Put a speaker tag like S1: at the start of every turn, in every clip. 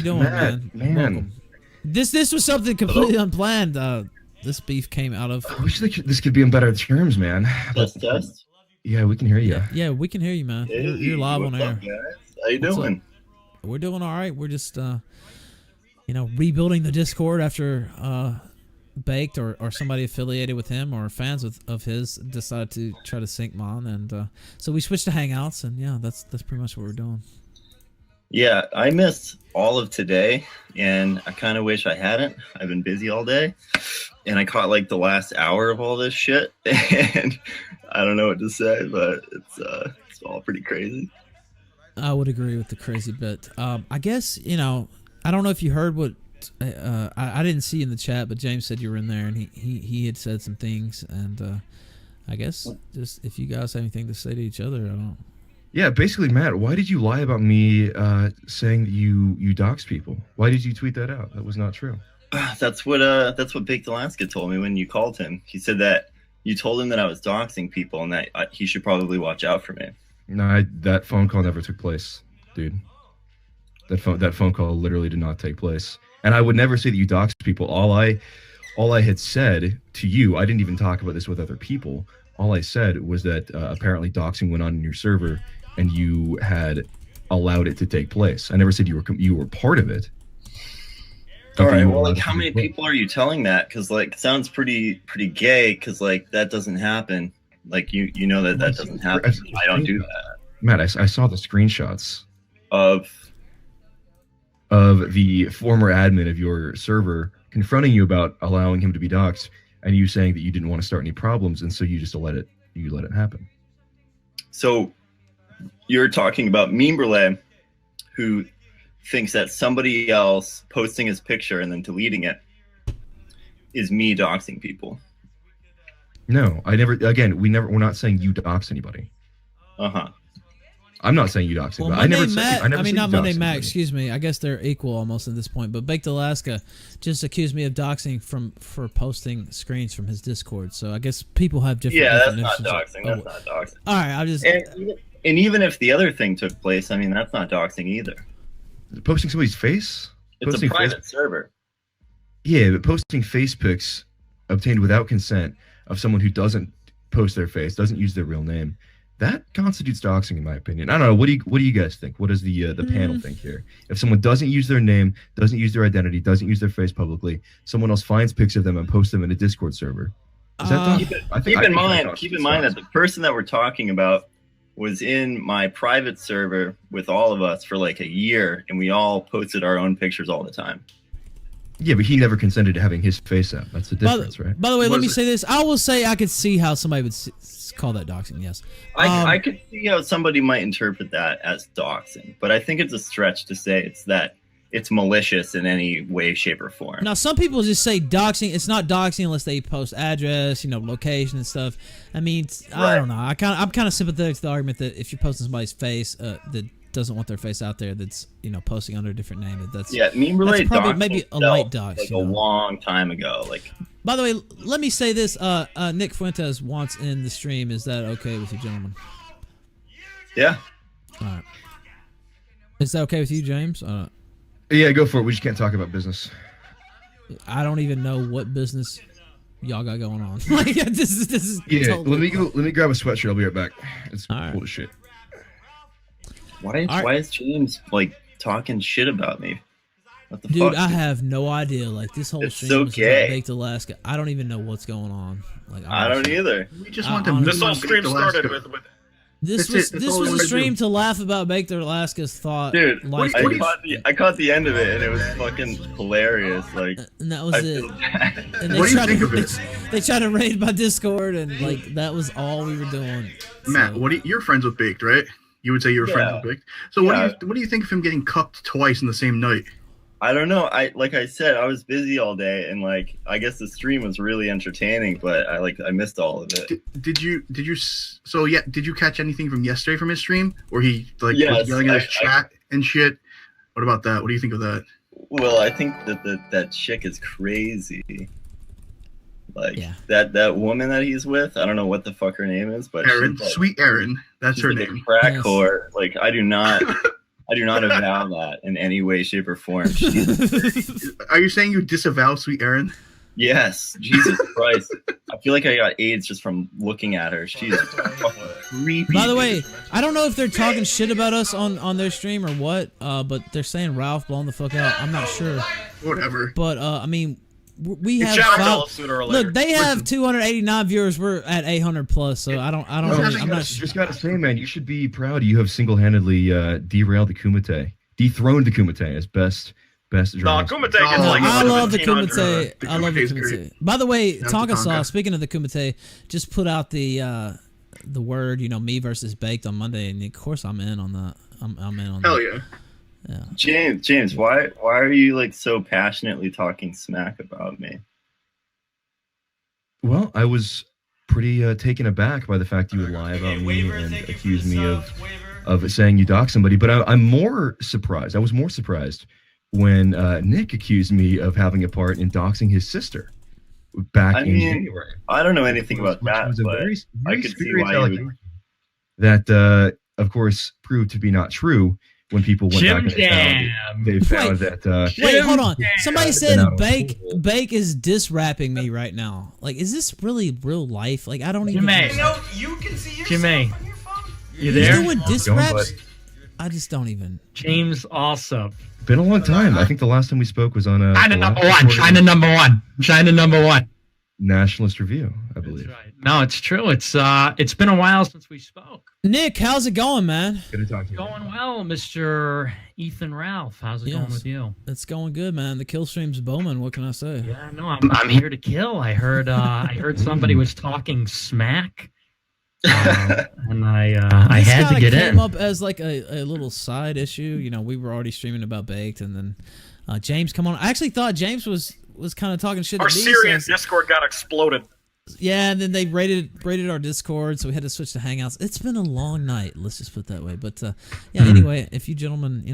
S1: you doing,
S2: Matt,
S1: man? Welcome. This was something completely unplanned. This beef came out of.
S2: I wish this could be on better terms, man.
S3: Test.
S2: Yeah, we can hear you.
S1: Yeah, we can hear you, man.
S3: Hey,
S1: You're live on
S3: what's
S1: air.
S3: up, guys? How you doing?
S1: We're doing all right. We're just, rebuilding the Discord after Baked or somebody affiliated with him or fans of his decided to try to sync Mon, and so we switched to Hangouts, and yeah, that's pretty much what we're doing.
S3: Yeah, I missed all of today, and I kind of wish I hadn't. I've been busy all day, and I caught like the last hour of all this shit, and I don't know what to say, but it's all pretty crazy.
S1: I would agree with the crazy bit. I guess, I don't know if you heard what I didn't see in the chat, but James said you were in there, and he had said some things, and I guess just if you guys have anything to say to each other, I don't.
S2: Yeah, basically, Matt, why did you lie about me saying that you dox people? Why did you tweet that out? That was not true.
S3: That's what Baked Alaska told me when you called him. He said that you told him that I was doxing people and that he should probably watch out for me.
S2: No, that phone call never took place, dude. That phone call literally did not take place. And I would never say that you doxed people. All I had said to you, I didn't even talk about this with other people. All I said was that apparently doxing went on in your server, and you had allowed it to take place. I never said you were part of it.
S3: All right. Well, like, how many people are you telling that? Because like, it sounds pretty gay. Because like, that doesn't happen. Like, you know that doesn't happen. I don't do that.
S2: Matt, I saw the screenshots
S3: of
S2: the former admin of your server confronting you about allowing him to be doxxed, and you saying that you didn't want to start any problems, and so you just let it happen.
S3: So you're talking about Mimberle, who thinks that somebody else posting his picture and then deleting it is me doxing people.
S2: No, I never. Again, we're not saying you dox anybody. I'm not saying you dox anybody.
S1: Well, not Monday Matt.
S2: Anybody.
S1: Excuse me. I guess they're equal almost at this point. But Baked Alaska just accused me of doxing for posting screens from his Discord. So I guess people have different.
S3: Yeah, that's
S1: definitions.
S3: not doxing. That's not doxing.
S1: All right, I'll just.
S3: And even if the other thing took place, I mean, that's not doxing either.
S2: Posting somebody's face?
S3: It's
S2: posting
S3: a private server.
S2: Yeah, but posting face pics obtained without consent of someone who doesn't post their face, doesn't use their real name, that constitutes doxing, in my opinion. I don't know. What do you guys think? What does the panel think here? If someone doesn't use their name, doesn't use their identity, doesn't use their face publicly, someone else finds pics of them and posts them in a Discord server, is that
S3: keep in mind that the person that we're talking about was in my private server with all of us for like a year, and we all posted our own pictures all the time.
S2: Yeah, but he never consented to having his face out. That's the difference, right?
S1: By the way, let me say this. I will say I could see how somebody would call that doxing, yes.
S3: I could see how somebody might interpret that as doxing, but I think it's a stretch to say it's malicious in any way, shape, or form.
S1: Now, some people just say doxing. It's not doxing unless they post address, location and stuff. I mean, I don't know. I'm kind of sympathetic to the argument that if you're posting somebody's face that doesn't want their face out there, that's posting under a different name. That's probably maybe a light dox.
S3: Like a long time ago. Like,
S1: by the way, let me say this: Nick Fuentes wants in the stream. Is that okay with you, gentlemen?
S3: Yeah.
S1: All right. Is that okay with you, James?
S2: Yeah, go for it. We just can't talk about business.
S1: I don't even know what business y'all got going on. Like, this is.
S2: Yeah,
S1: totally
S2: let me grab a sweatshirt. I'll be right back. It's
S1: all right.
S2: Cool as shit.
S3: Why is James like talking shit about me? What the
S1: Dude,
S3: fuck?
S1: I have no idea. Like, this whole stream is about Baked Alaska. I don't even know what's going on. Like,
S3: I don't either.
S4: We just want to.
S5: This whole stream started with.
S1: This was a stream to laugh about Baked Alaska's thought.
S3: Dude,
S1: I
S3: caught the end of it, and it was fucking hilarious. Like,
S1: and that was it. And
S4: What do you think of it?
S1: They tried to raid my Discord, and like that was all we were doing.
S4: Matt, you're friends with Baked, right? You would say you were friends with Baked. So what do you think of him getting cucked twice in the same night?
S3: I don't know. Like I said, I was busy all day, and like I guess the stream was really entertaining, but I missed all of it.
S4: Did you catch anything from yesterday from his stream, or he was yelling at his chat and shit? What about that? What do you think of that?
S3: Well, I think that chick is crazy. Like,
S1: yeah.
S3: that woman that he's with, I don't know what the fuck her name is, but
S4: Erin,
S3: she's like,
S4: sweet Erin, that's her
S3: like
S4: name.
S3: a crack whore. Like, I do not I do not avow that in any way, shape, or form.
S4: Are you saying you disavow Sweet Erin?
S3: Yes, Jesus Christ. I feel like I got AIDS just from looking at her. She's creepy.
S1: By the way, I don't know if they're talking shit about us on their stream or what, but they're saying Ralph blowing the fuck out. I'm not sure.
S4: Whatever.
S1: But, I mean, we have look, they have 289 viewers. We're at 800 plus, so I'm not sure.
S2: Just gotta say, man, you should be proud. You have single-handedly derailed the Kumite, dethroned the Kumite as best journalist.
S5: No, Kumite gets like
S1: I love the Kumite.
S4: The
S1: I love the
S4: Kumite's
S1: Kumite.
S4: great.
S1: By the way,
S4: Shout out to
S1: Tonka Saw,
S4: Tonka.
S1: speaking of the Kumite, just put out the word, me versus Baked on Monday, and of course I'm in on that. I'm in on
S4: Hell
S1: that.
S4: yeah.
S1: Yeah.
S3: James, why are you like so passionately talking smack about me?
S2: Well, I was pretty taken aback by the fact you would lie about me and accuse me of saying you doxed somebody. But I'm more surprised. I was more surprised when Nick accused me of having a part in doxing his sister back in January.
S3: I don't know anything about
S2: Which
S3: that,
S2: was a
S3: but
S2: very
S3: I could see
S2: serious
S3: why you would.
S2: allegation that, of course, proved to be not true when people went back and they found that.
S1: Wait, hold on. Somebody said
S2: Been out on
S1: Bake is diss rapping me right now. Like, is this really real life? Like, I don't even.
S6: Jimmy.
S5: You can see yourself
S6: Jimmy.
S5: on your phone.
S6: You
S1: He's
S6: there?
S1: doing diss
S2: Going,
S1: raps.
S2: buddy.
S1: I just don't even.
S6: James Allsup.
S2: Been a long time. I think the last time we spoke was on a
S6: China number one.
S2: Nationalist Review, I believe.
S6: That's right. No, it's true. It's been a while since we spoke.
S1: Nick, how's it going, man?
S2: Good to talk to you.
S6: Going well, Mr. Ethan Ralph. How's it going with you?
S1: It's going good, man. The Killstream's booming. What can I say?
S6: Yeah, no, I'm here to kill. I heard somebody was talking smack, and I had to get
S1: came
S6: in.
S1: up as like a little side issue. We were already streaming about Baked, and then James come on. I actually thought James was kind of talking shit.
S5: Our
S1: to me,
S5: Syrian
S1: so
S5: Discord got exploded.
S1: yeah, and then they raided our Discord, so we had to switch to Hangouts. It's been a long night. Let's just put it that way. But yeah. Anyway, if you gentlemen,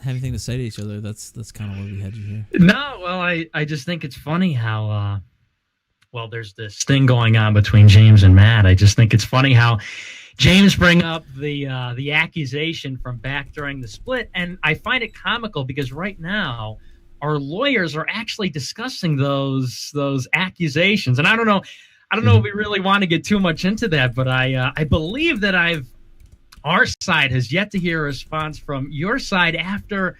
S1: have anything to say to each other, that's kind of why we had you here.
S6: No, well, I just think it's funny how there's this thing going on between James and Matt. I just think it's funny how James bring up the accusation from back during the split, and I find it comical because right now our lawyers are actually discussing those accusations, and I don't know if we really want to get too much into that, but I believe that our side has yet to hear a response from your side after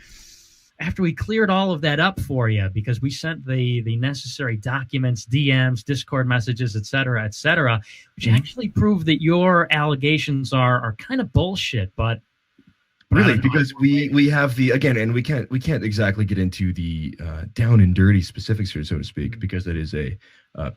S6: we cleared all of that up for you, because we sent the necessary documents, DMs, Discord messages, et cetera, which actually prove that your allegations are kind of bullshit, but
S2: Really, because we have the again, and we can't exactly get into the down and dirty specifics here, so to speak, because it is a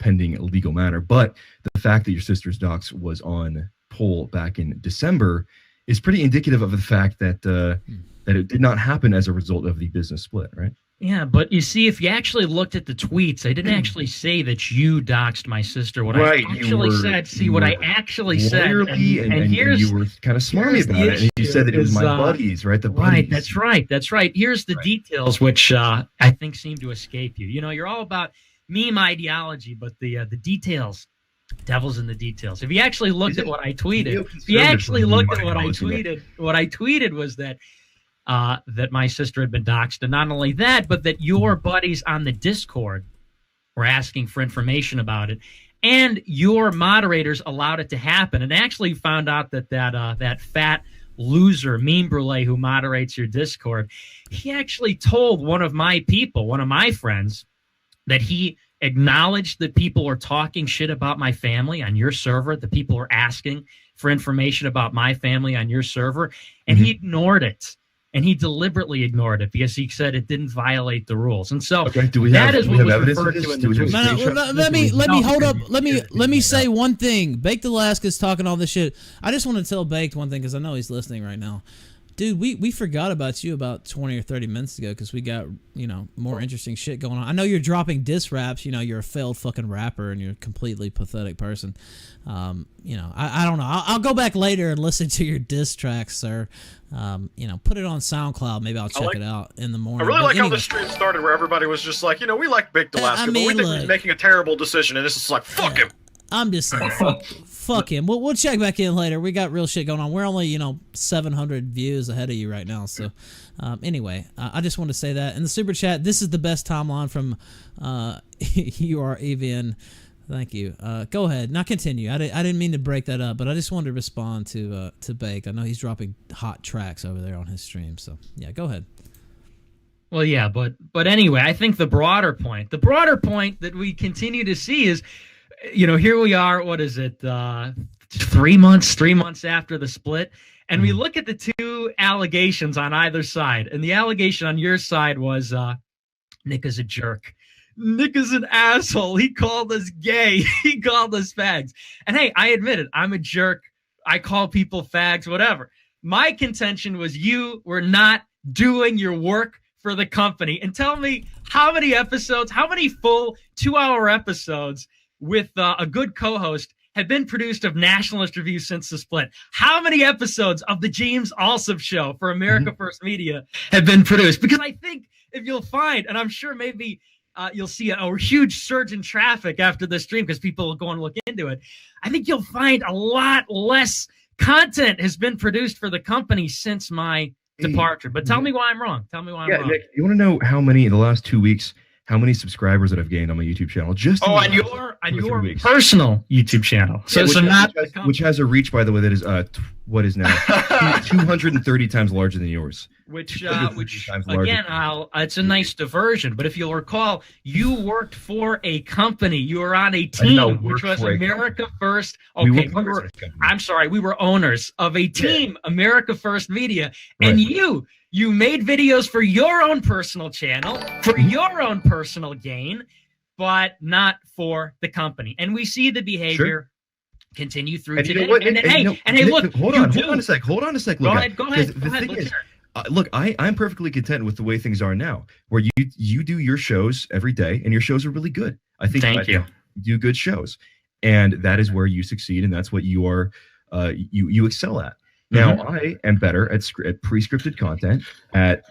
S2: pending legal matter. But the fact that your sister's docs was on poll back in December is pretty indicative of the fact that that it did not happen as a result of the business split, right?
S6: Yeah, but you see, if you actually looked at the tweets, I didn't actually say that you doxed my sister. What I actually said, and here's
S2: you were kind of smarmy about it, and you said that it was my buddies, right? The buddies.
S6: Right, that's right. Here's the details, which I think seem to escape you. You're all about meme ideology, but the details, devil's in the details. If you actually looked at what I tweeted, what I tweeted was that that my sister had been doxxed, and not only that, but that your buddies on the Discord were asking for information about it, and your moderators allowed it to happen. And actually found out that that fat loser Meme Brulee who moderates your Discord, he actually told one of my friends, that he acknowledged that people were talking shit about my family on your server, that people were asking for information about my family on your server, and he ignored it. And he deliberately ignored it because he said it didn't violate the rules. And so that is what was referred to in the tweet.
S1: Let me hold up. Let me say one thing. Baked Alaska's talking all this shit. I just want to tell Baked one thing because I know he's listening right now. Dude, we forgot about you about 20 or 30 minutes ago because we got, more interesting shit going on. I know you're dropping diss raps. You're a failed fucking rapper and you're a completely pathetic person. I don't know. I'll go back later and listen to your diss tracks, sir. Put it on SoundCloud. Maybe I'll check it out in the morning.
S5: I really like how the stream started where everybody was just like, we like Baked Alaska, but we think he's making a terrible decision, and this is like, fuck him.
S1: I'm just saying, fuck him. We'll check back in later. We got real shit going on. We're only 700 views ahead of you right now. So anyway, I just wanted to say that in the super chat. This is the best timeline from you are EVN. Thank you. Go ahead. Now continue. I didn't mean to break that up, but I just wanted to respond to Baked. I know he's dropping hot tracks over there on his stream. So yeah, go ahead.
S6: Well, yeah, but anyway, I think the broader point that we continue to see is, here we are. What is it? 3 months after the split, and we look at the two allegations on either side, and the allegation on your side was Nick is a jerk. Nick is an asshole. He called us gay. He called us fags. And hey, I admit it. I'm a jerk. I call people fags, whatever. My contention was you were not doing your work for the company. And tell me how many full 2-hour episodes with a good co-host have been produced of Nationalist Review since the split? How many episodes of the James Allsup Show for America First Media have been produced? Because I think if you'll find, and I'm sure maybe you'll see a huge surge in traffic after this stream because people will go and look into it. I think you'll find a lot less content has been produced for the company since my departure. But tell me why I'm wrong. Tell me why I'm wrong.
S2: Nick, you want to know how many in the last 2 weeks, how many subscribers that I've gained on my YouTube channel?
S6: On your personal YouTube channel.
S2: Which has a reach, by the way, that is what is now 230 times larger than yours.
S6: Which again, it's a nice diversion. But if you'll recall, you worked for a company. You were on a team, which was America First. Okay, we were owners of a team, America First Media, and you made videos for your own personal channel, for your own personal gain, but not for the company. And we see the behavior continue through today.
S2: Hold on a sec.
S6: Go ahead.
S2: The thing is, look, I'm perfectly content with the way things are now, where you do your shows every day, and your shows are really good. I think you do good shows, and that is where you succeed, and that's what you are, you excel at. Now, I am better at pre-scripted content, at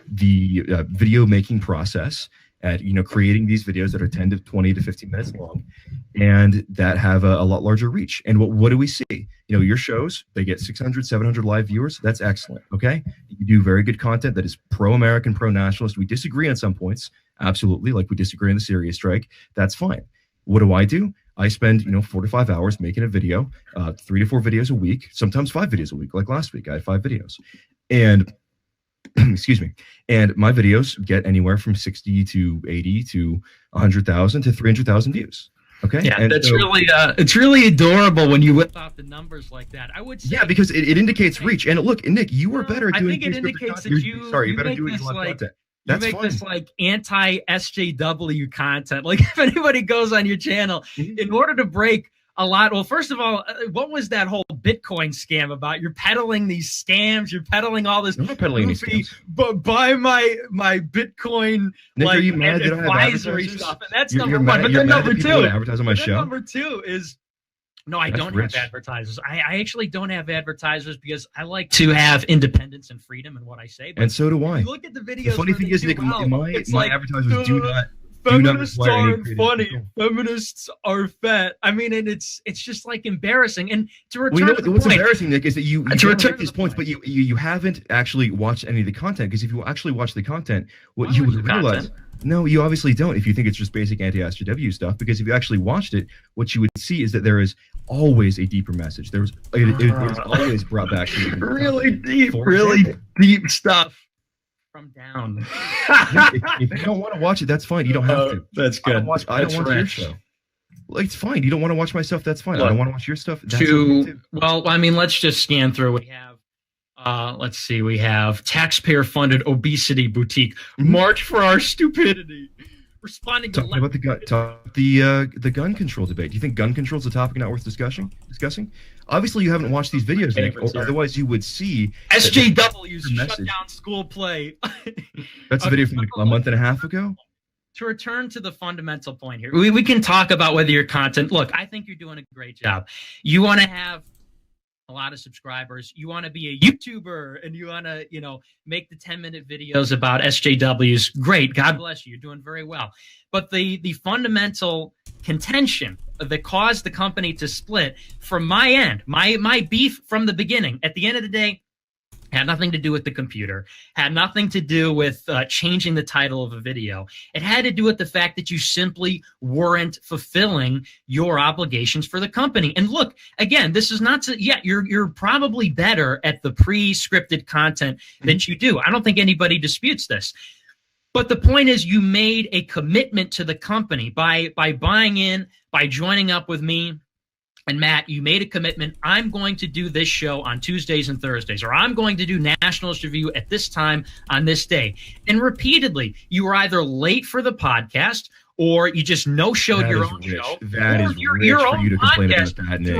S2: the video making process, at creating these videos that are 10 to 20 to 15 minutes long, and that have a lot larger reach. And what do we see? Your shows, they get 600, 700 live viewers. That's excellent. Okay, you do very good content that is pro-American, pro-nationalist. We disagree on some points, absolutely, like we disagree on the Syria strike. That's fine. What do? I spend 4 to 5 hours making a video, 3 to 4 videos a week, sometimes 5 videos a week. Like last week, I had 5 videos, and excuse me. And my videos get anywhere from 60 to 80 to 100,000 to 300,000 views. Okay.
S6: Yeah, and that's it's really adorable when you whip out the numbers like that. I would say,
S2: because it indicates reach. And look, Nick, you were better at doing.
S6: I think it indicates that you better do live content. That's you make this like anti-SJW content. Like if anybody goes on your channel, in order to break a lot. Well, first of all, what was that whole Bitcoin scam about? You're peddling these scams. You're peddling all this.
S2: I'm not peddling these scams.
S6: But buy my Bitcoin,
S2: Nick,
S6: like,
S2: are you mad that
S6: advisory stuff. And that's number one. But then number two,
S2: advertise on my show.
S6: Number two is. No, I don't have advertisers. I actually don't have advertisers because I like to have independence and freedom in what I say. But
S2: and so do I.
S6: Look at the videos.
S2: The funny thing is, Nick, my advertisers do not.
S6: Feminists aren't funny. Feminists are fat. I mean, and it's just like embarrassing. And to return to the
S2: what's
S6: point,
S2: embarrassing, Nick, is that you return these points, but you haven't actually watched any of the content. Because if you actually watch the content, what you would realize. No, you obviously don't if you think it's just basic anti-SJW stuff, because if you actually watched it, what you would see is that there is always a deeper message. It was always brought back to
S6: really deep stuff from down.
S2: if you don't want to watch it, that's fine. You don't have to.
S6: That's good.
S2: I don't watch your show. Well, it's fine. You don't want to watch my stuff, that's fine. I don't want to watch your stuff. That's okay too.
S6: Well, I mean, let's just scan through. We have let's see. We have taxpayer-funded obesity boutique. March for our stupidity. Responding to
S2: about the gun control debate. Do you think gun control is a topic not worth discussing? Obviously, you haven't watched these videos, Nick, or otherwise you would see
S6: SJW's shut down school play.
S2: That's a video from a month and a half ago.
S6: To return to the fundamental point here, we can talk about whether your content. Look, I think you're doing a great job. You want to have a lot of subscribers. You want to be a YouTuber, and you want to, make the 10-minute videos about SJWs. Great. God bless you. You're doing very well. But the fundamental contention that caused the company to split, from my end, my beef from the beginning, at the end of the day, had nothing to do with the computer, had nothing to do with changing the title of a video. It had to do with the fact that you simply weren't fulfilling your obligations for the company. And look, again, this is not to, yeah, you're probably better at the pre-scripted content that you do. I don't think anybody disputes this. But the point is, you made a commitment to the company by buying in, by joining up with me. And Matt, you made a commitment. I'm going to do this show on Tuesdays and Thursdays, or I'm going to do Nationals Review at this time on this day. And repeatedly, you were either late for the podcast, or you just no-showed your own show.
S2: That is rich for you to complain about that, Nick.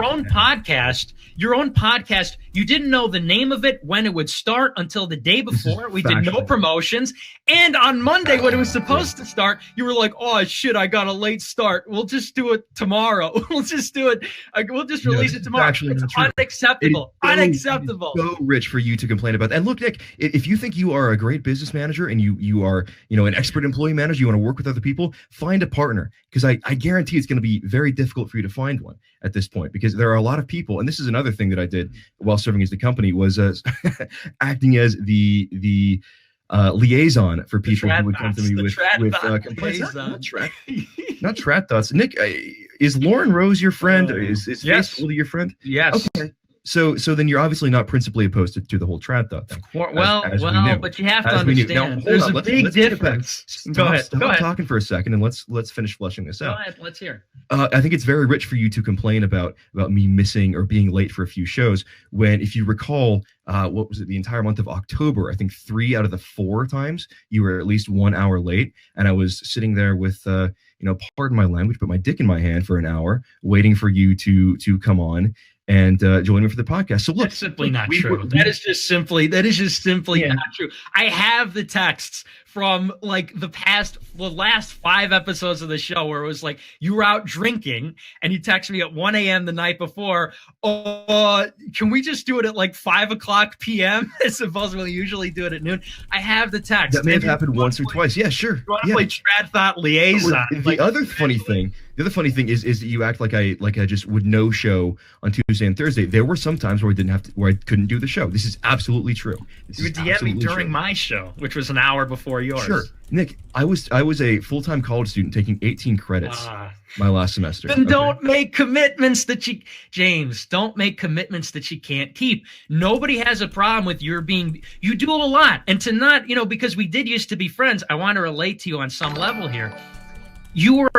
S6: Your own podcast, you didn't know the name of it, when it would start, until the day before. We did no promotions. And on Monday, when it was supposed to start, you were like, oh, shit, I got a late start. We'll just do it tomorrow. We'll just do it. We'll just release it tomorrow. It's unacceptable. Unacceptable.
S2: It's so rich for you to complain about that. And look, Nick, if you think you are a great business manager and you are, an expert employee manager, you want to work with other people, find a partner, because I guarantee it's going to be very difficult for you to find one at this point, because there are a lot of people, and this is another thing that I did while serving as the company, was acting as the liaison for people who would come to me with complaints. Not trat thoughts. Nick, is Lauren Rose your friend? Is
S6: yes.
S2: Facebook your friend?
S6: Yes.
S2: Okay. So then you're obviously not principally opposed to the whole trad thought thing.
S6: But you have to understand. There's a big difference. Go ahead.
S2: Stop talking for a second, and let's finish fleshing this out.
S6: Go ahead. Let's hear.
S2: I think it's very rich for you to complain about me missing or being late for a few shows, when, if you recall, what was it, the entire month of October, I think 3 out of the 4 times you were at least 1 hour late, and I was sitting there with pardon my language, but my dick in my hand for an hour, waiting for you to come on and join me for the podcast. So look,
S6: that's simply not true. That is just simply not true. I have the texts from like the last 5 episodes of the show where it was like, you were out drinking and you texted me at 1 a.m. the night before. Can we just do it at like 5:00 p.m. as opposed to we usually do it at noon? I have the text.
S2: That may have happened once or twice. Yeah, sure.
S6: You want to play trad thought liaison?
S2: The other funny thing is that you act like I just would no show on Tuesday and Thursday. There were some times where I couldn't do the show. This is absolutely true.
S6: You would DM me during my show, which was an hour before yours.
S2: Sure, Nick. I was a full-time college student taking 18 credits my last semester.
S6: Then don't make commitments that don't make commitments that you can't keep. Nobody has a problem with you do a lot, and to not, because we did used to be friends. I want to relate to you on some level here. You were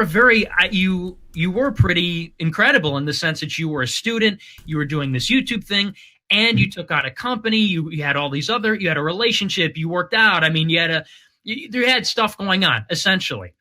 S6: you were pretty incredible in the sense that you were a student, you were doing this YouTube thing, and you took on a company, you had all these you had a relationship, you worked out. I mean, you had stuff going on, essentially.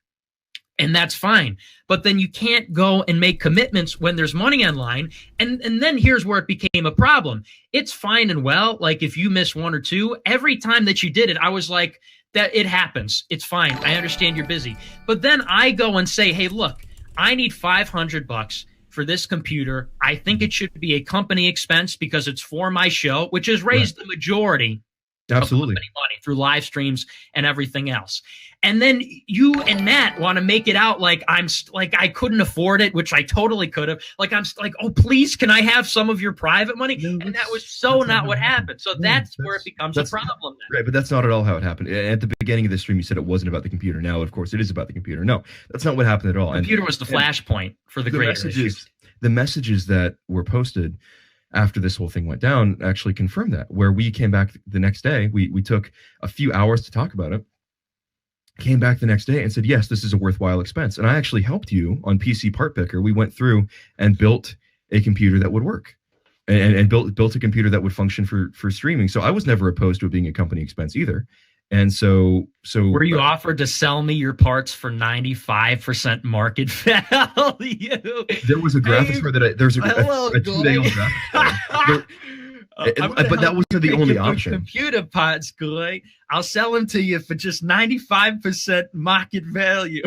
S6: And that's fine. But then you can't go and make commitments when there's money on line. And then here's where it became a problem. It's fine and well, like if you miss 1 or 2, every time that you did it, I was like, that it happens. It's fine. I understand you're busy. But then I go and say, hey, look, I need $500 for this computer. I think it should be a company expense because it's for my show, which has raised the majority
S2: absolutely
S6: of company money through live streams and everything else. And then you and Matt want to make it out like I couldn't afford it, which I totally could have. Like I'm like, oh, please, can I have some of your private money? No, and that was not what happened. So that's where it becomes a problem.
S2: Right, but that's not at all how it happened. At the beginning of the stream, you said it wasn't about the computer. Now, of course, it is about the computer. No, that's not what happened at all.
S6: The computer was the flashpoint for the greater issues.
S2: The messages that were posted after this whole thing went down actually confirmed that. Where we came back the next day, we took a few hours to talk about it. Came back the next day and said, yes, this is a worthwhile expense. And I actually helped you on PC Part Picker. We went through and built a computer that would work and built a computer that would function for streaming. So I was never opposed to it being a company expense either. And so
S6: were you offered to sell me your parts for 95% market value?
S2: There was a graphics card that there's a 2-day-old graphics card. But that wasn't the only option.
S6: Computer parts, Goy. I'll sell them to you for just 95% market value.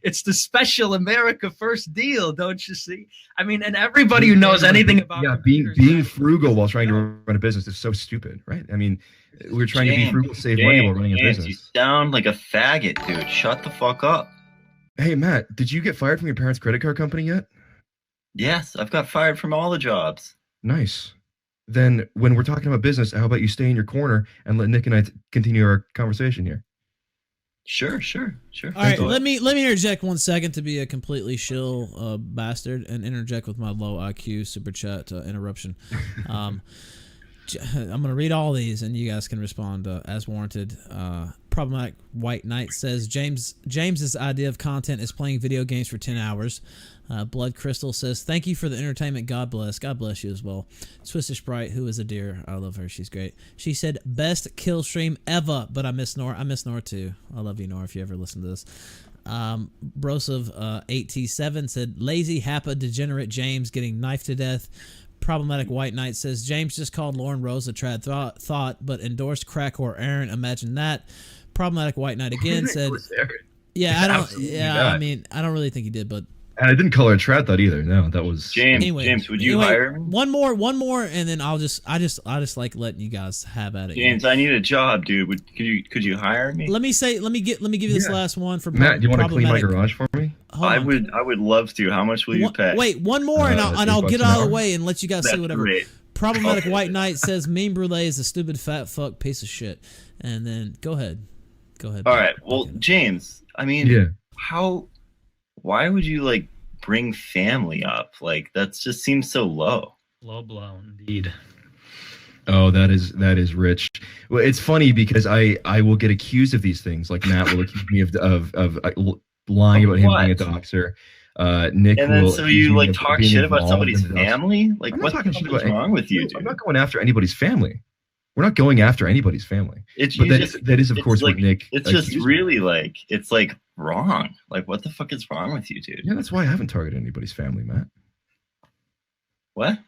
S6: It's the special America First deal, don't you see? I mean, and everybody who knows anything about
S2: being frugal while trying to run a business is so stupid, right? I mean, we're trying to be frugal, save money while running a business.
S3: You sound like a faggot, dude. Shut the fuck up.
S2: Hey, Matt, did you get fired from your parents' credit card company yet?
S3: Yes, I've got fired from all the jobs.
S2: Nice. Then when we're talking about business, how about you stay in your corner and let Nick and I continue our conversation here?
S3: Sure.
S1: All right, let me interject 1 second to be a completely shill bastard and interject with my low IQ super chat interruption. I'm gonna read all these and you guys can respond as warranted. Problematic White Knight says James's idea of content is playing video games for 10 hours. Blood Crystal says, thank you for the entertainment. God bless you as well. Twisted Sprite, who is a dear, I love her, she's great. She said, best kill stream ever, but I miss Nora too. I love you, Nora, if you ever listen to this. Brosov 8T7 said, lazy happa degenerate James getting knifed to death. Problematic White Knight says, James just called Lauren Rose a trad thought, but endorsed crack whore Aaron. Imagine that. Problematic White Knight again said, yeah, I mean, I don't really think he did, but.
S2: And I didn't call her a trad thought either. No, that was
S3: James.
S1: Anyway,
S3: James, would you hire me?
S1: One more, and then I just like letting you guys have at it.
S3: James, I need a job, dude. Could you hire me?
S1: Let me give you this last one for
S2: Matt. Do you want to clean my garage for me?
S3: I would love to. How much will you pay?
S1: Wait, one more, and I'll get out of the way and let you guys
S3: That's
S1: say whatever.
S3: Great.
S1: Problematic White Knight says Mean Brulee is a stupid fat fuck piece of shit. And then go ahead.
S3: All right. Well, James, I mean, why would you bring family up? That just seems so low.
S6: Low blow indeed.
S2: Oh, that is rich. Well, it's funny because I will get accused of these things. Like Matt will accuse me of lying about him being a doxer. Nick
S3: and then
S2: will.
S3: So you talk shit about somebody's family? What the fuck is wrong with you, dude?
S2: I'm not going after anybody's family. We're not going after anybody's family. That is of course what Nick.
S3: It's just really it's wrong. What the fuck is wrong with you, dude?
S2: Yeah, that's why I haven't targeted anybody's family, Matt.
S3: What?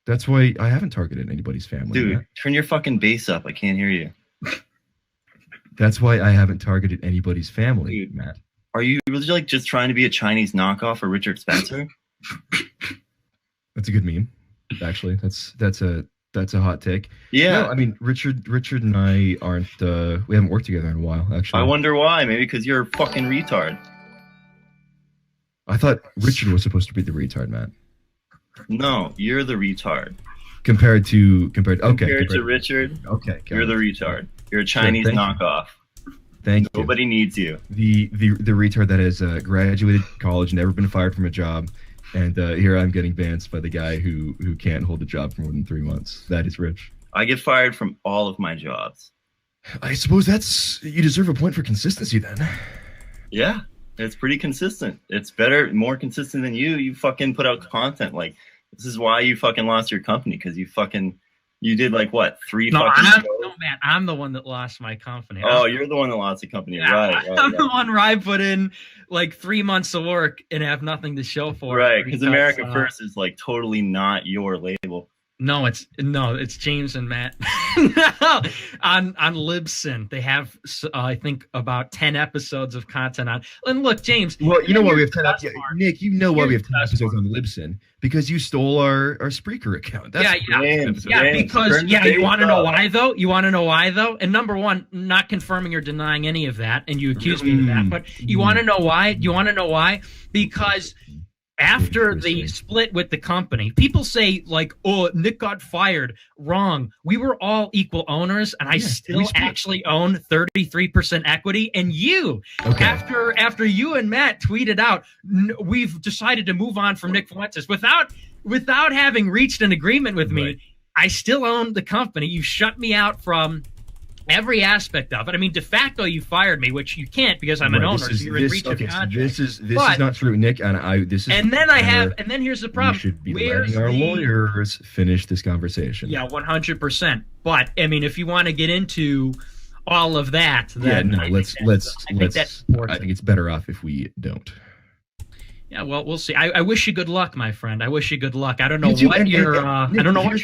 S2: That's why I haven't targeted anybody's family,
S3: dude.
S2: Matt.
S3: Turn your fucking bass up. I can't hear you.
S2: That's why I haven't targeted anybody's family, dude. Matt.
S3: Are you really just trying to be a Chinese knockoff of Richard Spencer?
S2: That's a good meme, actually. That's a hot take.
S3: Yeah.
S2: No, I mean, Richard and I aren't, we haven't worked together in a while, actually.
S3: I wonder why. Maybe because you're a fucking retard.
S2: I thought Richard was supposed to be the retard, Matt.
S3: No, you're the retard.
S2: Compared to
S3: Richard,
S2: okay,
S3: you're the retard. You're a Chinese knockoff.
S2: Thank you.
S3: Nobody needs you.
S2: The retard that has graduated college, never been fired from a job, and here I'm getting banned by the guy who can't hold a job for more than 3 months. That is rich.
S3: I get fired from all of my jobs.
S2: I suppose you deserve a point for consistency then. Yeah,
S3: it's pretty consistent. It's better, more consistent than you. You fucking put out content. This is why you fucking lost your company, because you did what, 3 fucking shows?
S6: No, man, I'm the one that lost my company.
S3: Oh, you're the one that lost the company.
S6: Yeah,
S3: right.
S6: I'm the one where I put in 3 months of work and have nothing to show for it.
S3: Right, because America First is totally not your label.
S6: No, it's James and Matt on Libsyn. They have I think about 10 episodes of content on. And look, James.
S2: Well, you know why we have 10 episodes. Nick, you know why we have 10 episodes on Libsyn, because you stole our Spreaker account. That's
S6: because you want to know why though? You want to know why though? And number one, not confirming or denying any of that, and you accuse me of that. But you want to know why? You want to know why? Because after the split with the company, people say oh, Nick got fired. Wrong. We were all equal owners, and I still actually own 33% equity. And after you and Matt tweeted out, we've decided to move on from Nick Fuentes without having reached an agreement with me. I still own the company. You shut me out from every aspect of it. I mean, de facto, you fired me, which you can't because I'm an owner. So you're in breach of contract.
S2: This is not true, Nick. And
S6: then here's the problem.
S2: We should be letting our lawyers finish this conversation.
S6: Yeah, 100%. But I mean, if you want to get into all of that, then
S2: I think it's better off if we don't.
S6: Yeah, well, we'll see. I wish you good luck, my friend. I wish you good luck. I don't know what you're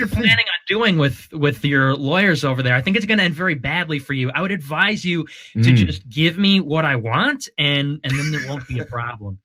S6: planning on doing with your lawyers over there. I think it's going to end very badly for you. I would advise you to just give me what I want, and then there won't be a problem.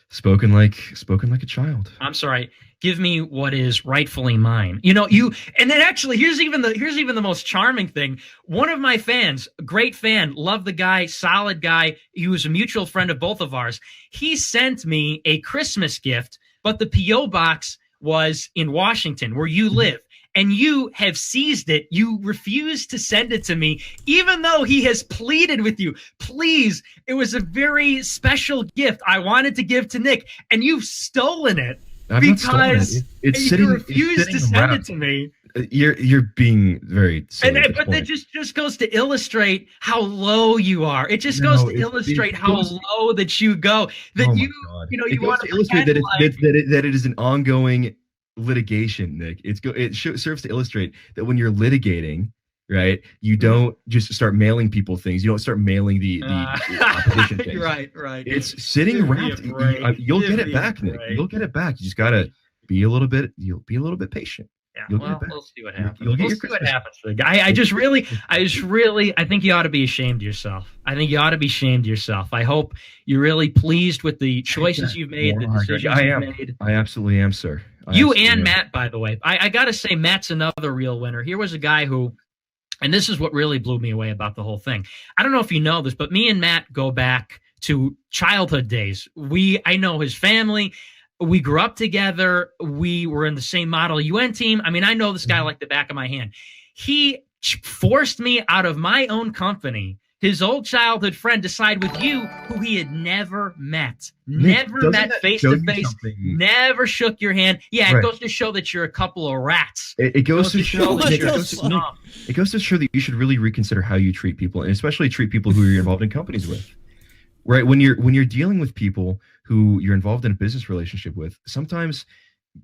S2: Spoken like a child.
S6: I'm sorry. Give me what is rightfully mine. And then actually, here's even the most charming thing. One of my fans, great fan, love the guy, solid guy. He was a mutual friend of both of ours. He sent me a Christmas gift, but the P.O. box was in Washington, where you live. And you have seized it. You refuse to send it to me, even though he has pleaded with you. Please, it was a very special gift I wanted to give to Nick, and you've stolen it because you refused to send it to me.
S2: You're being very silly.
S6: But that just goes to illustrate how low you are. It just goes to illustrate how low that you go. That you want to illustrate
S2: that it is an ongoing litigation, Nick. Serves to illustrate that when you're litigating, right, you don't just start mailing people things. You don't start mailing the opposition things.
S6: Right.
S2: It's sitting wrapped. You'll get it back, Nick. You'll get it back. You just gotta be a little bit patient.
S6: Yeah, we'll see what happens. We'll see what happens to the guy. I think you ought to be ashamed of yourself. I think you ought to be ashamed of yourself. I hope you're really pleased with the choices you've made, the decisions you've made.
S2: I absolutely am, sir.
S6: You and Matt, by the way. I got to say, Matt's another real winner. Here was a guy who, and this is what really blew me away about the whole thing. I don't know if you know this, but me and Matt go back to childhood days. I know his family. We grew up together. We were in the same Model UN team. I mean, I know this guy like the back of my hand. He forced me out of my own company, his old childhood friend, to side with you, who he had never met. Never met face to face. Never shook your hand. Yeah, it goes to show that you're a couple of rats.
S2: It goes to show that it goes to show that you should really reconsider how you treat people, and especially treat people who you're involved in companies with. Right, when you're dealing with people who you're involved in a business relationship with, sometimes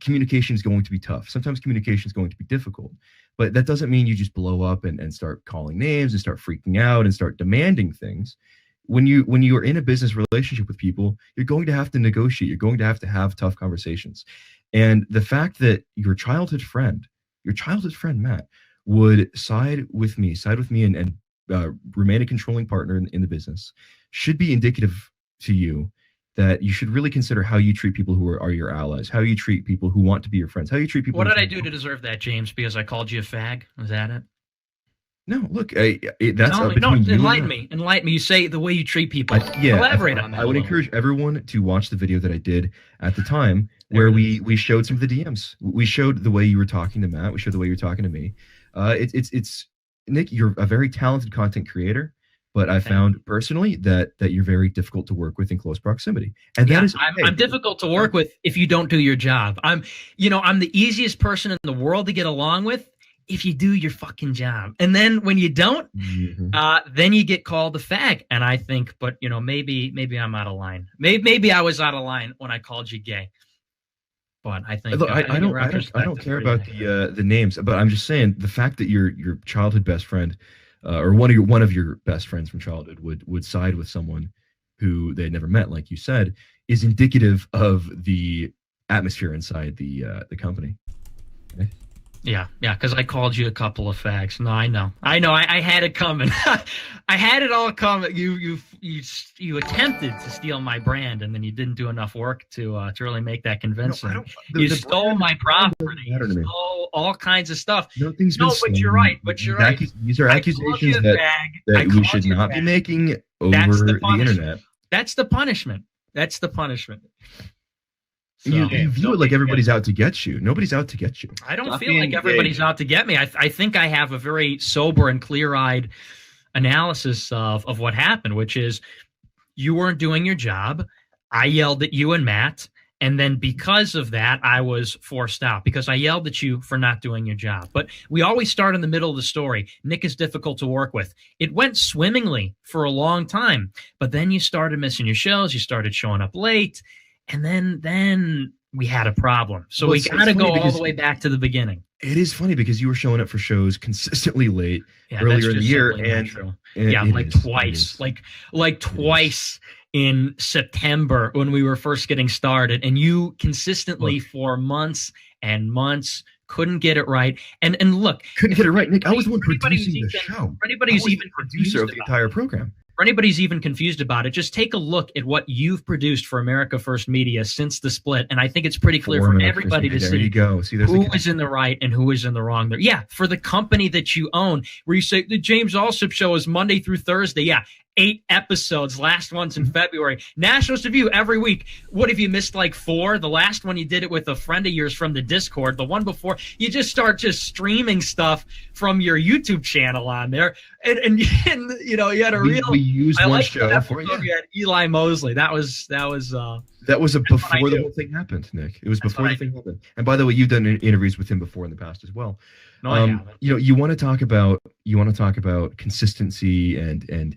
S2: communication is going to be tough. Sometimes communication is going to be difficult. But that doesn't mean you just blow up and start calling names and start freaking out and start demanding things. When you are in a business relationship with people, you're going to have to negotiate. You're going to have tough conversations. And the fact that your childhood friend Matt, would side with me and remain a controlling partner in the business should be indicative to you that you should really consider how you treat people who are your allies, how you treat people who want to be your friends, how you treat people.
S6: What did I do to deserve that, James? Because I called you a fag? Was that it?
S2: No, look, that's
S6: enlighten me. You say the way you treat people. Elaborate on that.
S2: I would encourage everyone to watch the video that I did at the time where we showed some of the DMs. We showed the way you were talking to Matt. We showed the way you were talking to me. It's Nick, you're a very talented content creator. But I found personally that you're very difficult to work with in close proximity, and that is okay.
S6: I'm difficult to work with if you don't do your job. I'm the easiest person in the world to get along with if you do your fucking job, and then when you don't, then you get called a fag. And I think, but maybe I'm out of line. Maybe I was out of line when I called you gay. But I think
S2: I don't care about the names, but I'm just saying the fact that your childhood best friend. Or one of your best friends from childhood would side with someone who they had never met, like you said, is indicative of the atmosphere inside the company. Okay?
S6: Yeah, because I called you a couple of fags. No, I know. I had it coming. I had it all coming. You attempted to steal my brand, and then you didn't do enough work to really make that convincing. No, you stole my property. You stole all kinds of stuff. But you're right.
S2: These are accusations that we should not be making over the internet.
S6: That's the punishment. So,
S2: you view it like everybody's out to get you. Nobody's out to get you.
S6: I don't feel like everybody's out to get me. I think I have a very sober and clear-eyed analysis of what happened, which is you weren't doing your job. I yelled at you and Matt, and then because of that, I was forced out because I yelled at you for not doing your job. But we always start in the middle of the story. Nick is difficult to work with. It went swimmingly for a long time, but then you started missing your shows. You started showing up late. And then we had a problem. So we got to go all the way back to the beginning.
S2: It is funny because you were showing up for shows consistently late earlier in the year.
S6: Twice. Like twice in September when we were first getting started. And you consistently for months and months couldn't get it right. And look.
S2: Couldn't get it right, Nick. I was the one producing the show.
S6: For anybody who's even
S2: producer of the entire program.
S6: For anybody's even confused about it, just take a look at what you've produced for America First Media since the split, and I think it's pretty clear for everybody to see who is in the right and who is in the wrong there. Yeah, for the company that you own, where you say the James Allsup show is Monday through Thursday. Yeah, 8 episodes. Last one's in February. Nationals Review every week. What if you missed like 4? The last one you did it with a friend of yours from the Discord. The one before, you just start streaming stuff from your YouTube channel on there. And you know, you had a real.
S2: We used
S6: I
S2: one
S6: like
S2: show
S6: that
S2: for
S6: you had Eli Mosley. That was
S2: before the
S6: do.
S2: whole thing happened, Nick. It was
S6: That's
S2: before
S6: what
S2: the thing happened. And by the way, you've done interviews with him before in the past as well.
S6: No, I haven't.
S2: You know, you want to talk about consistency and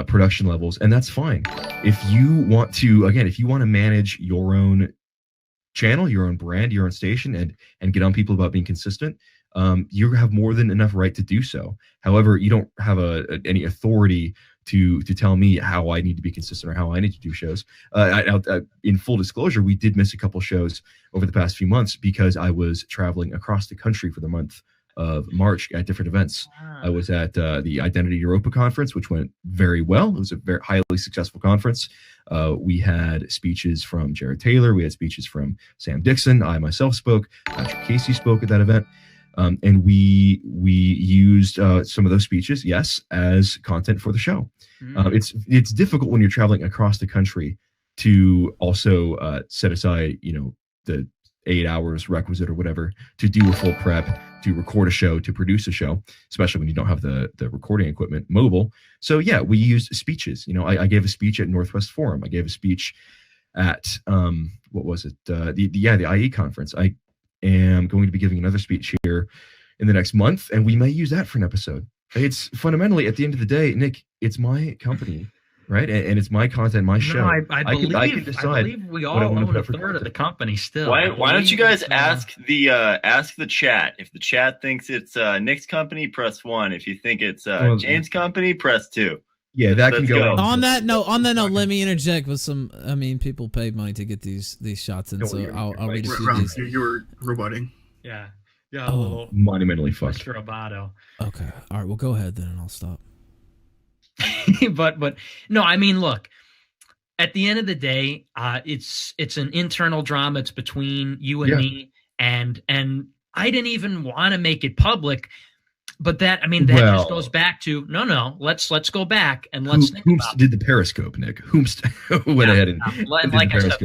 S2: production levels, and that's fine. If you want to manage your own channel, your own brand, your own station, and get on people about being consistent, you have more than enough right to do so. However, you don't have any authority to tell me how I need to be consistent or how I need to do shows. In full disclosure, we did miss a couple shows over the past few months because I was traveling across the country for the month of March at different events. I was at the Identity Europa conference, which went very well. It was a very highly successful conference. We had speeches from Jared Taylor. We had speeches from Sam Dixon. I myself spoke. Patrick Casey spoke at that event. And we used some of those speeches, yes, as content for the show. It's difficult when you're traveling across the country to also set aside, you know, the 8 hours requisite or whatever to do a full prep, to record a show, to produce a show, especially when you don't have the recording equipment mobile. So yeah, we used speeches. You know, I gave a speech at Northwest Forum. I gave a speech at what was it? The IE conference. I am going to be giving another speech here in the next month, and we may use that for an episode. It's fundamentally, at the end of the day, Nick, it's my company, right? And it's my content, my show.
S6: No, I
S2: can decide.
S6: I believe we all own a third of the company still.
S3: Why don't you guys ask the chat? If the chat thinks it's Nick's company, press 1. If you think it's James' company, press 2.
S2: Yeah, that can go.
S1: On that note, let me interject with some. I mean, people paid money to get these shots in, so I'll read a few of these.
S4: You were roboting.
S6: Yeah.
S2: Oh, monumentally fucked.
S6: Mr. Roboto.
S1: Okay. All right. Well, go ahead then, and I'll stop.
S6: but no, I mean, look. At the end of the day, it's an internal drama. It's between you and me, and I didn't even want to make it public. But that just goes back to no. Let's go back and let's think about
S2: did the Periscope, Nick? Whomst went ahead and
S6: like I said,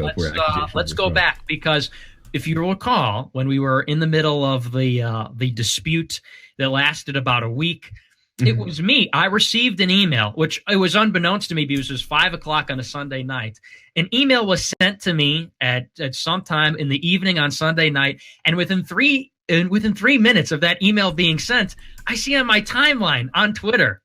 S6: let's go back, because if you recall, when we were in the middle of the dispute that lasted about a week, it was me. I received an email, which it was unbeknownst to me because it was 5:00 on a Sunday night. An email was sent to me at some time in the evening on Sunday night, and within 3 minutes of that email being sent, I see on my timeline on Twitter,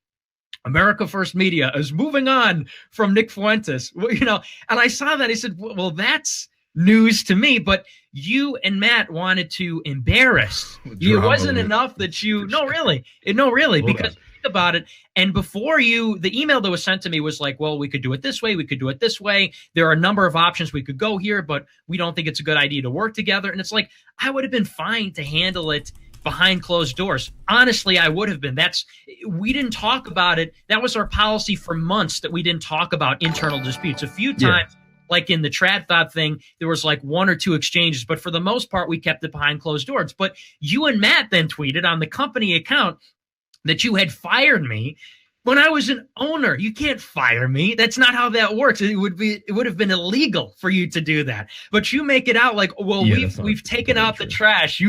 S6: America First Media is moving on from Nick Fuentes. Well, you know, and I saw that. I said, well, that's news to me, but you and Matt wanted to embarrass. It wasn't enough that you, no, really, because think about it. And before the email that was sent to me was like, well, we could do it this way. We could do it this way. There are a number of options. We could go here, but we don't think it's a good idea to work together. And it's like, I would have been fine to handle it behind closed doors. Honestly, I would have been. We didn't talk about it. That was our policy for months, that we didn't talk about internal disputes. A few times, like in the Trad Thought thing, there was like 1 or 2 exchanges, but for the most part, we kept it behind closed doors. But you and Matt then tweeted on the company account that you had fired me when I was an owner. You can't fire me. That's not how that works. It would have been illegal for you to do that. But you make it out like, well, we've taken out the trash.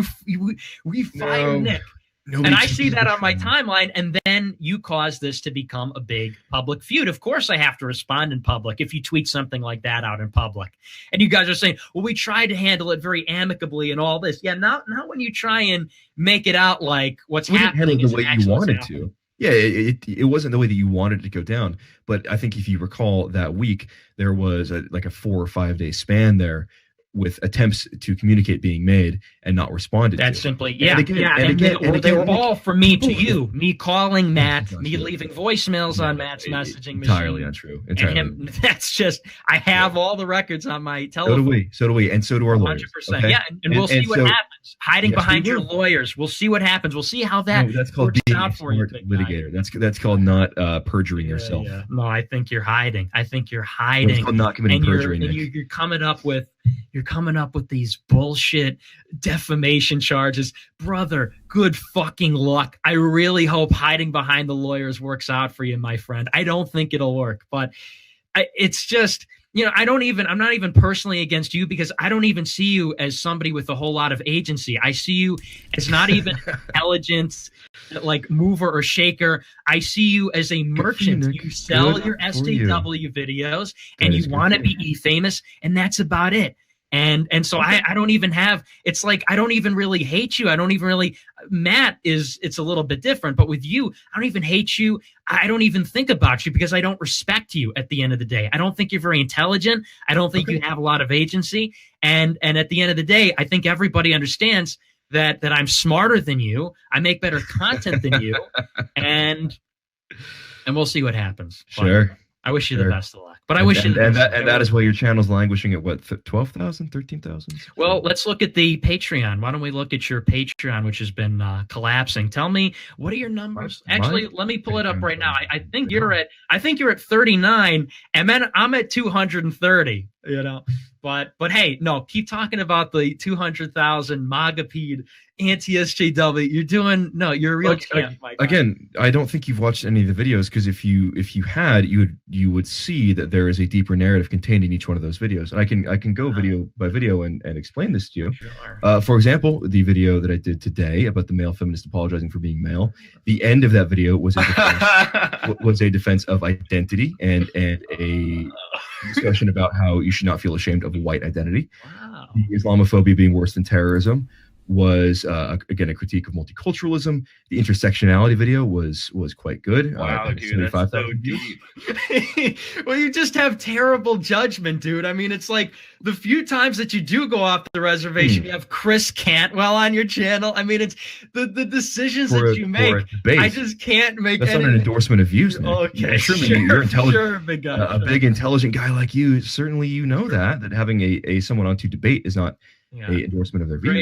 S6: We fired Nick. And I see that on my timeline, and then you cause this to become a big public feud. Of course, I have to respond in public if you tweet something like that out in public. And you guys are saying, well, we tried to handle it very amicably and all this. Yeah, not when you try and make it out like what's happening is
S2: the way you wanted to. Yeah, it wasn't the way that you wanted it to go down. But I think if you recall that week, there was a 4 or 5 day span there with attempts to communicate being made and not responded
S6: That's
S2: to.
S6: Simply, yeah. They were all from me to you. Me calling Matt, me leaving voicemails on Matt's messaging machine.
S2: Entirely untrue.
S6: And that's just, I have all the records on my telephone.
S2: So do we, and so do our lawyers.
S6: 100%. Okay? Yeah, and we'll see what happens. Hiding behind your lawyers. We'll see what happens. We'll see how that
S2: that's called
S6: works
S2: being
S6: out
S2: a
S6: for you.
S2: Litigator. That's called not perjuring yourself.
S6: Yeah. No, I think you're hiding. It's called
S2: not committing perjury.
S6: You're coming up with you're coming up with these bullshit defamation charges. Brother, good fucking luck. I really hope hiding behind the lawyers works out for you, my friend. I don't think it'll work, but it's just, I'm not even personally against you, because I don't even see you as somebody with a whole lot of agency. I see you as not even intelligent, like mover or shaker. I see you as a merchant. You sell your SJW videos and you want to be famous, and that's about it. And so I don't even have, it's like, I don't even really hate you. I don't even really, Matt it's a little bit different, but with you, I don't even hate you. I don't even think about you because I don't respect you at the end of the day. I don't think you're very intelligent. I don't think you have a lot of agency. And at the end of the day, I think everybody understands that I'm smarter than you. I make better content than you. And we'll see what happens.
S2: Sure.
S6: But I wish you the best of luck. But I wish you the best.
S2: And that is why your channel's languishing at what, 12,000, 13,000?
S6: Well, let's look at the Patreon. Why don't we look at your Patreon, which has been collapsing? Tell me, what are your numbers? Actually, let me pull it up right now. I think you're at 39, and then I'm at 230. But hey, no, keep talking about the 200,000 MAGApeed anti-SJW. You're a real champ, Mike.
S2: Again, I don't think you've watched any of the videos, because if you had, you would see that there is a deeper narrative contained in each one of those videos. And I can go video by video and explain this to you. Sure. For example, the video that I did today about the male feminist apologizing for being male, the end of that video was a defense of identity and a discussion about how you should not feel ashamed of a white identity.
S6: Wow.
S2: The Islamophobia being worse than terrorism was again a critique of multiculturalism. The intersectionality video was quite good.
S5: Wow, dude, that's so deep.
S6: Well, you just have terrible judgment, dude. I mean, it's like the few times that you do go off the reservation, you have Chris Cantwell on your channel. I mean, it's the decisions that you make. I just can't make.
S2: That's not an endorsement of views.
S6: Okay,
S2: you're intelligent.
S6: Sure, big guy.
S2: A big intelligent guy like you, certainly that having a someone on to debate is not a endorsement of their views.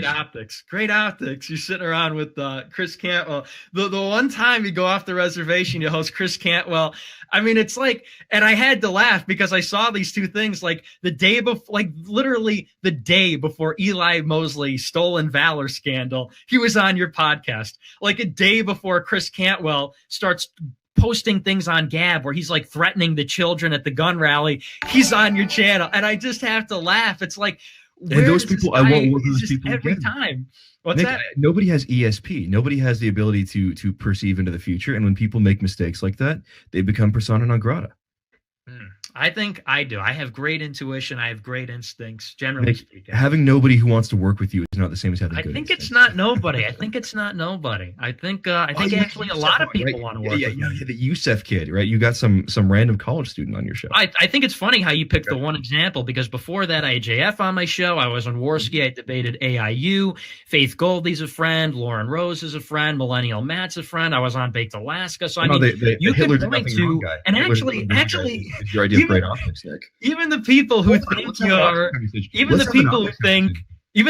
S6: Great optics. You're sitting around with Chris Cantwell. The one time you go off the reservation, you host Chris Cantwell. I mean, it's like, and I had to laugh because I saw these two things like the day before, like literally the day before Eli Mosley stolen valor scandal. He was on your podcast, like a day before Chris Cantwell starts posting things on Gab where he's like threatening the children at the gun rally. He's on your channel, and I just have to laugh. It's like,
S2: and those people, I won't work with those people
S6: every
S2: again.
S6: time. What's
S2: Nick,
S6: that?
S2: Nobody has ESP. Nobody has the ability to perceive into the future. And when people make mistakes like that, they become persona non grata.
S6: I think I do. I have great intuition. I have great instincts, generally speaking.
S2: Having nobody who wants to work with you is not the same as having good
S6: think
S2: instincts.
S6: it's not nobody. I think it's not nobody. I think actually a lot of people want to work with me.
S2: The Youssef kid, right? You got some random college student on your show.
S6: I think it's funny how you picked the one example, because before that I had JF on my show. I was on Worski. I debated AIU. Faith Goldie's a friend. Lauren Rose is a friend. Millennial Matt's a friend. I was on Baked Alaska. So I mean, you
S2: Hitler
S6: can
S2: did
S6: point
S2: nothing
S6: to,
S2: wrong guy.
S6: and
S2: Hitler
S6: actually,
S2: is your idea of great optics, Nick.
S6: even the people who think you're, even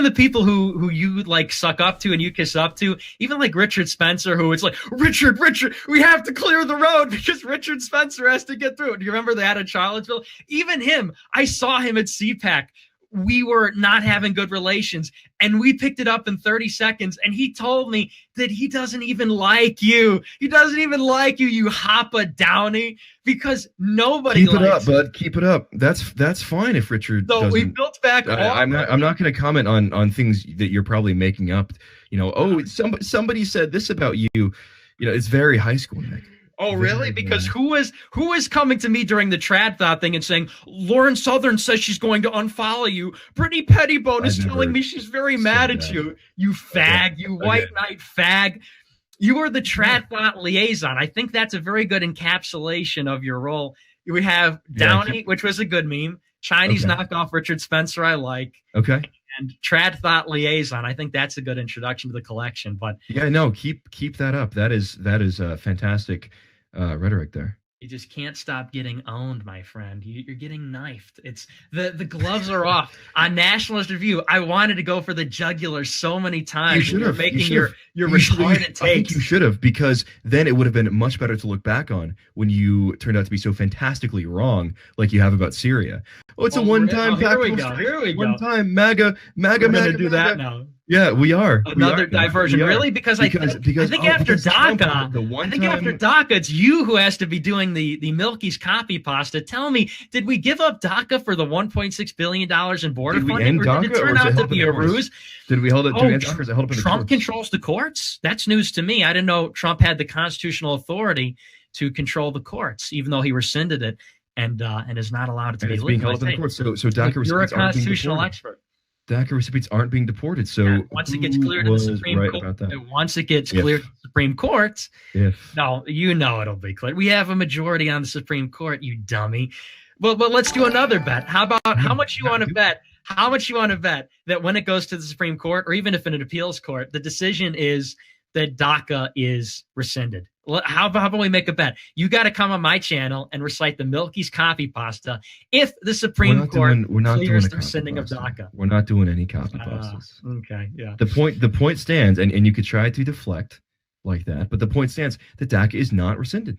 S6: the people who you like suck up to and you kiss up to, even like Richard Spencer, who it's like, Richard, we have to clear the road because Richard Spencer has to get through it. Do you remember that at Charlottesville? Even him, I saw him at CPAC. We were not having good relations, and we picked it up in 30 seconds, and he told me that he doesn't even like you. He doesn't even like you, you Hoppa Downey, because nobody
S2: keep it
S6: likes
S2: up, bud. Keep it up. That's fine if Richard doesn't.
S6: We built back.
S2: I'm not going to comment on things that you're probably making up. Somebody said this about you. It's very high school, Nick.
S6: Oh, really? Because who is coming to me during the trad thought thing and saying, Lauren Southern says she's going to unfollow you. Brittany Pettibone is telling me she's very mad at you. You fag, you white knight fag. You are the trad thought liaison. I think that's a very good encapsulation of your role. We have Downey, which was a good meme. Chinese knockoff Richard Spencer, I like.
S2: Okay.
S6: And trad thought liaison. I think that's a good introduction to the collection. But
S2: keep that up. That is fantastic rhetoric there.
S6: You just can't stop getting owned, my friend. You're getting knifed. It's the gloves are off. On Nationalist Review, I wanted to go for the jugular so many times.
S2: You should have.
S6: Making your retarded takes.
S2: I think you should have, because then it would have been much better to look back on when you turned out to be so fantastically wrong, like you have about Syria. Oh, it's a one-time.
S6: Here we go.
S2: One-time MAGA.
S6: We're gonna do that now.
S2: Yeah, we are.
S6: Another diversion, really? Because I think after DACA, it's you who has to be doing the Milky's copy pasta. Tell me, did we give up DACA for the $1.6 billion in border funding, or did it turn out to be a ruse?
S2: Did we hold it to end DACA, or is it held up in the
S6: Trump
S2: courts?
S6: Controls the courts? That's news to me. I didn't know Trump had the constitutional authority to control the courts, even though he rescinded it and is not allowed to be
S2: being held up in the courts. So DACA
S6: you're a
S2: recipients aren't being
S6: constitutional
S2: deported.
S6: expert.
S2: DACA recipients aren't being deported. So
S6: once it gets cleared in the Supreme Court, once it gets cleared in the Supreme Court, no, you know it'll be cleared. We have a majority on the Supreme Court, you dummy. But let's do another bet. How about how much you want to bet? How much you want to bet that when it goes to the Supreme Court, or even if in an appeals court, the decision is that DACA is rescinded? How about we make a bet? You got to come on my channel and recite the Milky's copy pasta if the Supreme Court clears the rescinding of DACA.
S2: We're not doing any copy pastas.
S6: Okay, yeah.
S2: The point stands, and you could try to deflect like that, but the point stands that DACA is not rescinded.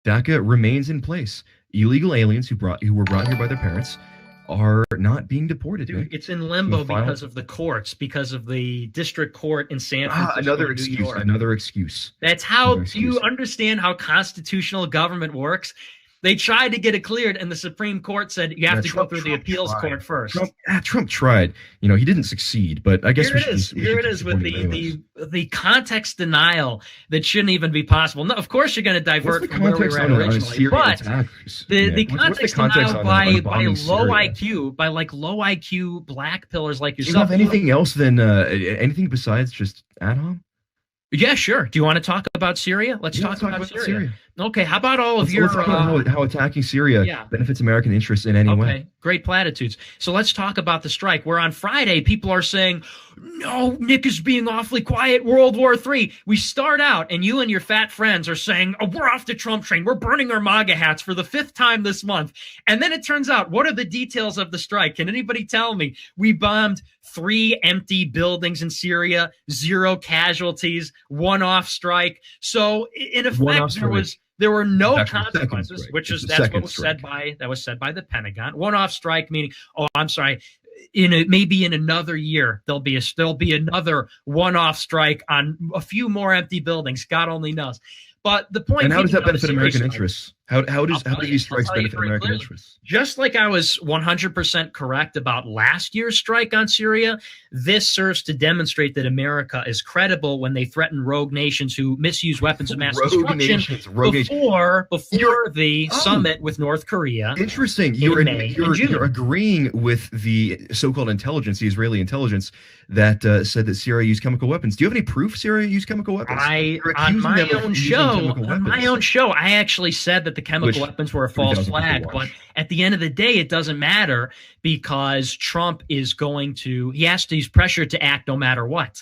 S2: DACA remains in place. Illegal aliens who were brought here by their parents are not being deported.
S6: Dude, it's in limbo because of the courts, because of the district court in San Francisco.
S2: Another excuse.
S6: That's how. Do you understand how constitutional government works? They tried to get it cleared, and the Supreme Court said you have to go through the appeals court first.
S2: Trump tried. You know, he didn't succeed, but I guess
S6: here it is with the context denial that shouldn't even be possible. No, of course you're going to divert from where we were at originally, but the context denial by low IQ, by like low IQ black pillars like yourself.
S2: Do you have anything else than anything besides just ad hom?
S6: Yeah, sure. Do you want to talk about Syria? Let's talk about Syria. Okay, how about all of your...
S2: Let's talk about how attacking Syria benefits American interests in any way.
S6: Great platitudes. So let's talk about the strike, where on Friday, people are saying, no, Nick is being awfully quiet, World War III. We start out, and you and your fat friends are saying, oh, we're off the Trump train. We're burning our MAGA hats for the 5th time this month. And then it turns out, what are the details of the strike? Can anybody tell me? We bombed 3 empty buildings in Syria, 0 casualties, one-off strike. So in effect, there were no consequences, that's what was said by the Pentagon. One-off strike meaning, oh, I'm sorry, maybe in another year there'll be another one-off strike on a few more empty buildings. God only knows. But the point.
S2: And how does that benefit American interests? How do these strikes benefit American interests?
S6: Just like I was 100% correct about last year's strike on Syria, this serves to demonstrate that America is credible when they threaten rogue nations who misuse weapons of mass destruction before the summit with North Korea.
S2: Interesting. You're agreeing with the so-called intelligence, the Israeli intelligence, that said that Syria used chemical weapons. Do you have any proof Syria used chemical weapons?
S6: On my own show, I actually said that the chemical weapons were a false flag, but at the end of the day, it doesn't matter because Trump he has to use pressure to act no matter what.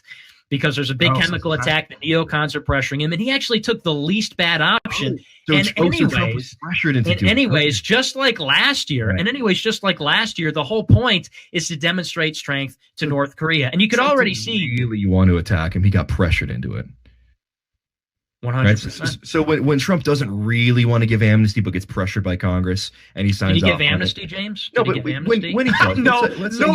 S6: Because there's a big chemical attack, the neocons are pressuring him, and he actually took the least bad option. Just like last year, the whole point is to demonstrate strength to North Korea. And you could already see.
S2: Really, you want to attack him, he got pressured into it.
S6: 100%.
S2: Right? So when Trump doesn't really want to give amnesty but gets pressured by Congress and he signs off.
S6: Did he give amnesty, James?
S2: No, but when he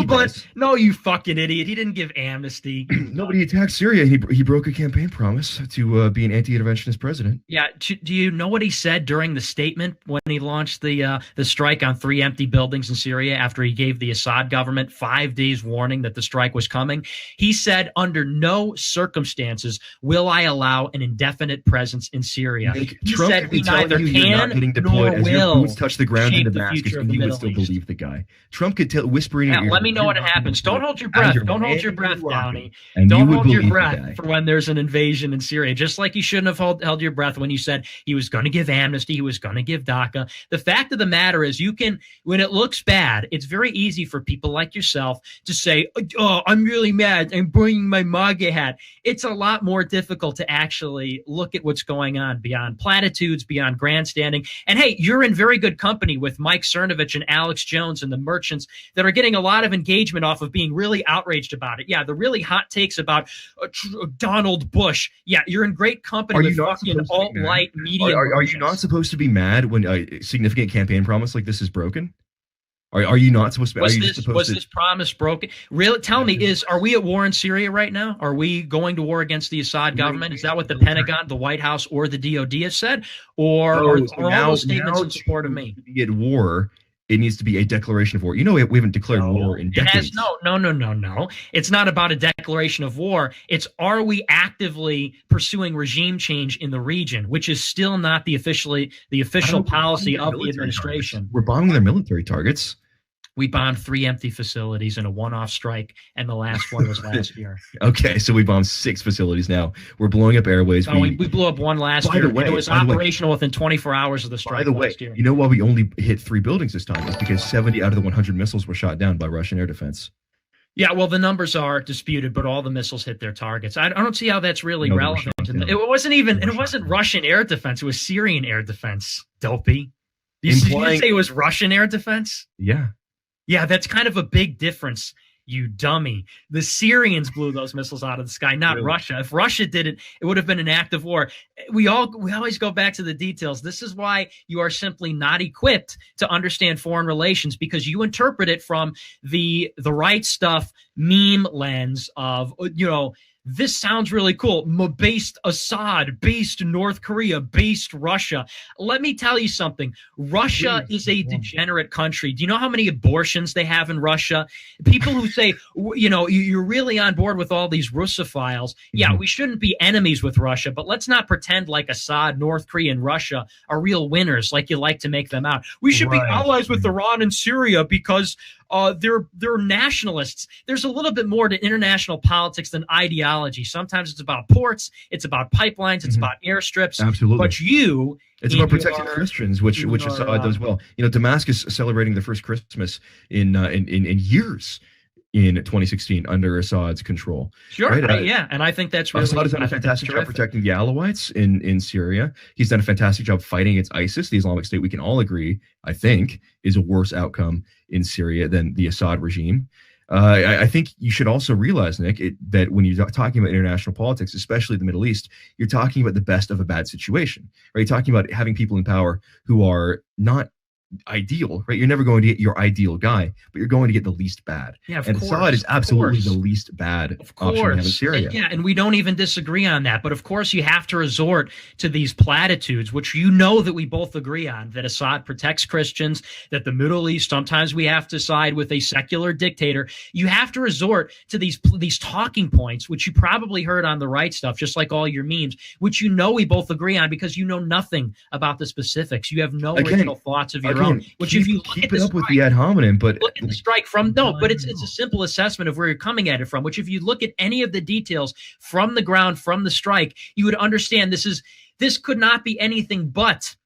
S2: does.
S6: No, you fucking idiot. He didn't give amnesty.
S2: Nobody attacked Syria. He broke a campaign promise to be an anti-interventionist president.
S6: Yeah. Do you know what he said during the statement when he launched the strike on 3 empty buildings in Syria after he gave the Assad government 5 days warning that the strike was coming? He said, under no circumstances will I allow an indefinite presence in Syria. He said we neither can nor will
S2: boots touch the ground in Damascus, and you would still believe the guy. Trump could whisper in your ear.
S6: Let me know what happens. Don't hold your breath. Don't hold your breath, Downey. Don't hold your breath for when there's an invasion in Syria. Just like you shouldn't have held your breath when you said he was going to give amnesty, he was going to give DACA. The fact of the matter is, when it looks bad, it's very easy for people like yourself to say, "Oh, I'm really mad. I'm bringing my MAGA hat." It's a lot more difficult to actually look look at what's going on beyond platitudes, beyond grandstanding. And hey, you're in very good company with Mike Cernovich and Alex Jones and the merchants that are getting a lot of engagement off of being really outraged about it. Yeah, the really hot takes about Donald Bush. Yeah, you're in great company with fucking alt-right media.
S2: Are you not supposed to be mad when a significant campaign promise like this is broken? Are you not supposed to?
S6: Was this promise broken? Really? Tell me, are we at war in Syria right now? Are we going to war against the Assad government? Is that what the Pentagon, the White House, or the DOD has said? Or are all those statements in support of me?
S2: To be at war, it needs to be a declaration of war. You know, we haven't declared war in decades.
S6: No. It's not about a declaration of war. It's, are we actively pursuing regime change in the region, which is still not the official policy of the administration.
S2: Targets. We're bombing their military targets.
S6: We bombed 3 empty facilities in a one-off strike, and the last one was last year.
S2: Okay, so we bombed 6 facilities now. We're blowing up airways.
S6: We blew up one last year. It was operational within 24 hours of the strike last year.
S2: You know why we only hit 3 buildings this time? It's because 70 out of the 100 missiles were shot down by Russian air defense.
S6: Yeah, well, the numbers are disputed, but all the missiles hit their targets. I don't see how that's really relevant. It wasn't Russian air defense. It was Syrian air defense, dopey. Did you say it was Russian air defense?
S2: Yeah.
S6: Yeah, that's kind of a big difference, you dummy. The Syrians blew those missiles out of the sky, not Russia. If Russia did it, it would have been an act of war. We always go back to the details. This is why you are simply not equipped to understand foreign relations, because you interpret it from the right stuff meme lens of, this sounds really cool. Based Assad, based North Korea, based Russia. Let me tell you something. Russia is a degenerate country. Do you know how many abortions they have in Russia? People who say, you're really on board with all these Russophiles. Yeah, we shouldn't be enemies with Russia, but let's not pretend like Assad, North Korea, and Russia are real winners like you like to make them out. We should be allies with Iran and Syria because they're nationalists. There's a little bit more to international politics than ideology. Sometimes it's about ports, it's about pipelines, it's about airstrips.
S2: Absolutely.
S6: But
S2: it's about protecting Christians, which Assad does well. Damascus celebrating the first Christmas in years in 2016 under Assad's control.
S6: Sure, right? Yeah, and I think that's really
S2: Assad has done a fantastic job protecting the Alawites in Syria. He's done a fantastic job fighting against ISIS, the Islamic State. We can all agree, I think, is a worse outcome in Syria than the Assad regime. I think you should also realize, Nick, that when you're talking about international politics, especially the Middle East, you're talking about the best of a bad situation, right? You're talking about having people in power who are not ideal, right? You're never going to get your ideal guy, but you're going to get the least bad.
S6: Yeah,
S2: and Assad is absolutely the least bad option we have in Syria.
S6: And we don't even disagree on that. But of course, you have to resort to these platitudes, which that we both agree on, that Assad protects Christians, that the Middle East, sometimes we have to side with a secular dictator. You have to resort to these talking points, which you probably heard on the right stuff, just like all your memes, which we both agree on because you know nothing about the specifics. You have no original thoughts of your own. Which if you
S2: keep it up with the ad hominem, but
S6: look at the strike but it's a simple assessment of where you're coming at it from. Which if you look at any of the details from the ground, from the strike, you would understand this could not be anything but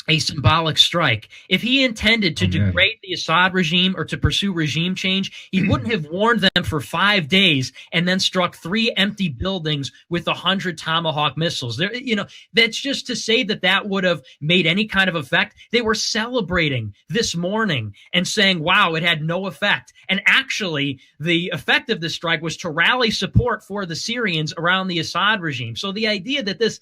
S6: a symbolic strike. If he intended to degrade the Assad regime or to pursue regime change, he wouldn't have warned them for 5 days and then struck 3 empty buildings with 100 Tomahawk missiles. That's just to say that would have made any kind of effect. They were celebrating this morning and saying, wow, it had no effect. And actually, the effect of this strike was to rally support for the Syrians around the Assad regime. So the idea that this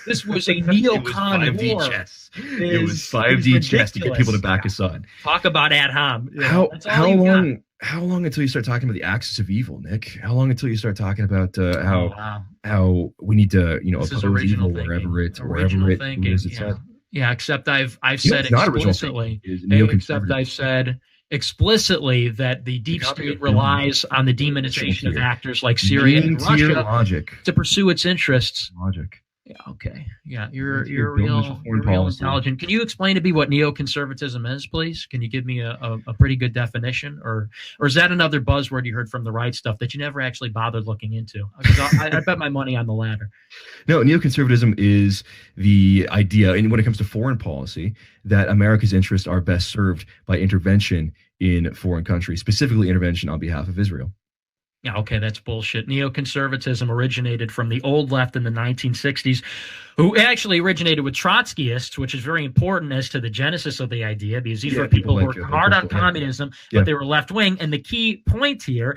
S6: was a neocon war.
S2: It was 5D chess to get people to back Assad.
S6: Talk about ad hom.
S2: How long until you start talking about the axis of evil, Nick? How long until you start talking about how we need to oppose evil wherever it is?
S6: Yeah, except I've said explicitly. I've said explicitly that the deep state relies on the demonization of actors like Syria and Russia to pursue its interests. Yeah, okay. Yeah, you're real intelligent. Can you explain to me what neoconservatism is, please? Can you give me a pretty good definition? Or is that another buzzword you heard from the right stuff that you never actually bothered looking into? Because I bet my money on the latter.
S2: No, neoconservatism is the idea, and when it comes to foreign policy, that America's interests are best served by intervention in foreign countries, specifically intervention on behalf of Israel.
S6: Yeah, okay, that's bullshit. Neoconservatism originated from the old left in the 1960s, who actually originated with Trotskyists, which is very important as to the genesis of the idea, because these were people who were hard on communism, but they were left-wing. And the key point here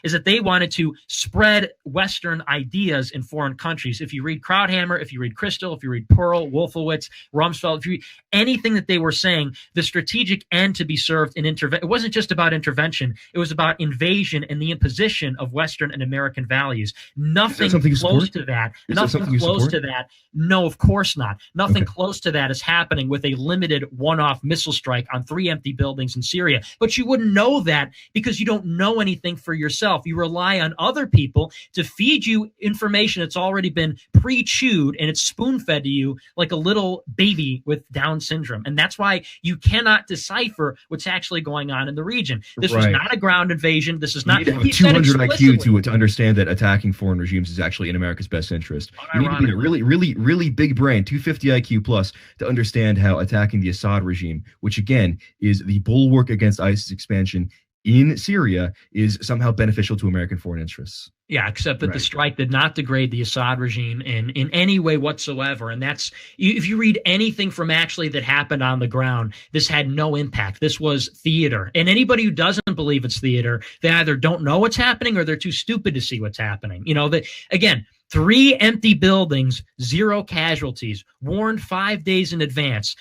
S6: is that they wanted to spread Western ideas in foreign countries. If you read Krauthammer, if you read Crystal, if you read Pearl, Wolfowitz, Rumsfeld, if you read anything that they were saying, the strategic end to be served in intervention, it wasn't just about intervention, it was about invasion and the imposition of Western and American values. Nothing close to that. Nothing close to that. No, of course not. Nothing close to that is happening with a limited one-off missile strike on 3 empty buildings in Syria. But you wouldn't know that because you don't know anything for yourself. You rely on other people to feed you information that's already been pre-chewed and it's spoon-fed to you like a little baby with Down syndrome. And that's why you cannot decipher what's actually going on in the region. This was not a ground invasion. This is not.
S2: You need 200 IQ to understand that attacking foreign regimes is actually in America's best interest. You need to be a really big brain, 250 IQ plus, to understand how attacking the Assad regime, which again is the bulwark against ISIS expansion in Syria, is somehow beneficial to American foreign interests.
S6: Yeah, except that the strike did not degrade the Assad regime in any way whatsoever. And that's, if you read anything from actually that happened on the ground, this had no impact. This was theater. And anybody who doesn't believe it's theater, they either don't know what's happening or they're too stupid to see what's happening. You know, again, 3 empty buildings, 0 casualties, warned 5 days in advance.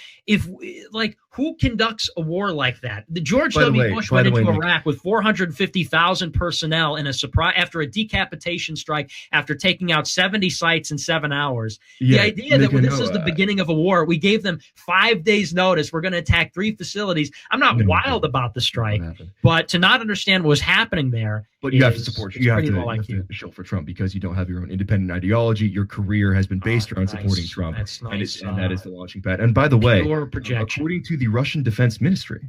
S6: Who conducts a war like that? The George W. Bush went into Iraq with 450,000 personnel in a surprise after a decapitation strike after taking out 70 sites in 7 hours. The idea that this is the beginning of a war, we gave them 5 days notice, we're going to attack 3 facilities. I'm not wild about the strike, but to not understand what was happening there.
S2: But you have to support. You have to show for Trump because you don't have your own independent ideology. Your career has been based around supporting Trump, and that is the launching pad. And by the way, according to the Russian Defense Ministry,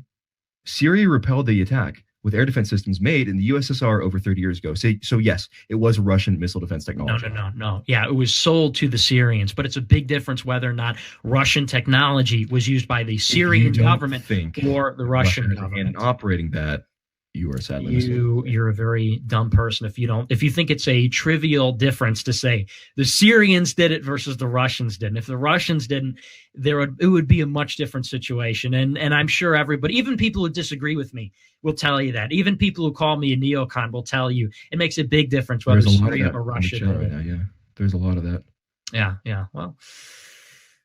S2: Syria repelled the attack with air defense systems made in the USSR over 30 years ago. So yes, it was Russian missile defense technology.
S6: No. Yeah, it was sold to the Syrians, but it's a big difference whether or not Russian technology was used by the Syrian government or the Russian government.
S2: And operating that, you are sadly
S6: you're a very dumb person if you think it's a trivial difference to say the Syrians did it versus the Russians didn't. If the Russians didn't, it would be a much different situation. And I'm sure everybody, even people who disagree with me, will tell you that. Even people who call me a neocon will tell you it makes a big difference whether Syria or Russia did it.
S2: Yeah, there's a lot of that.
S6: Yeah.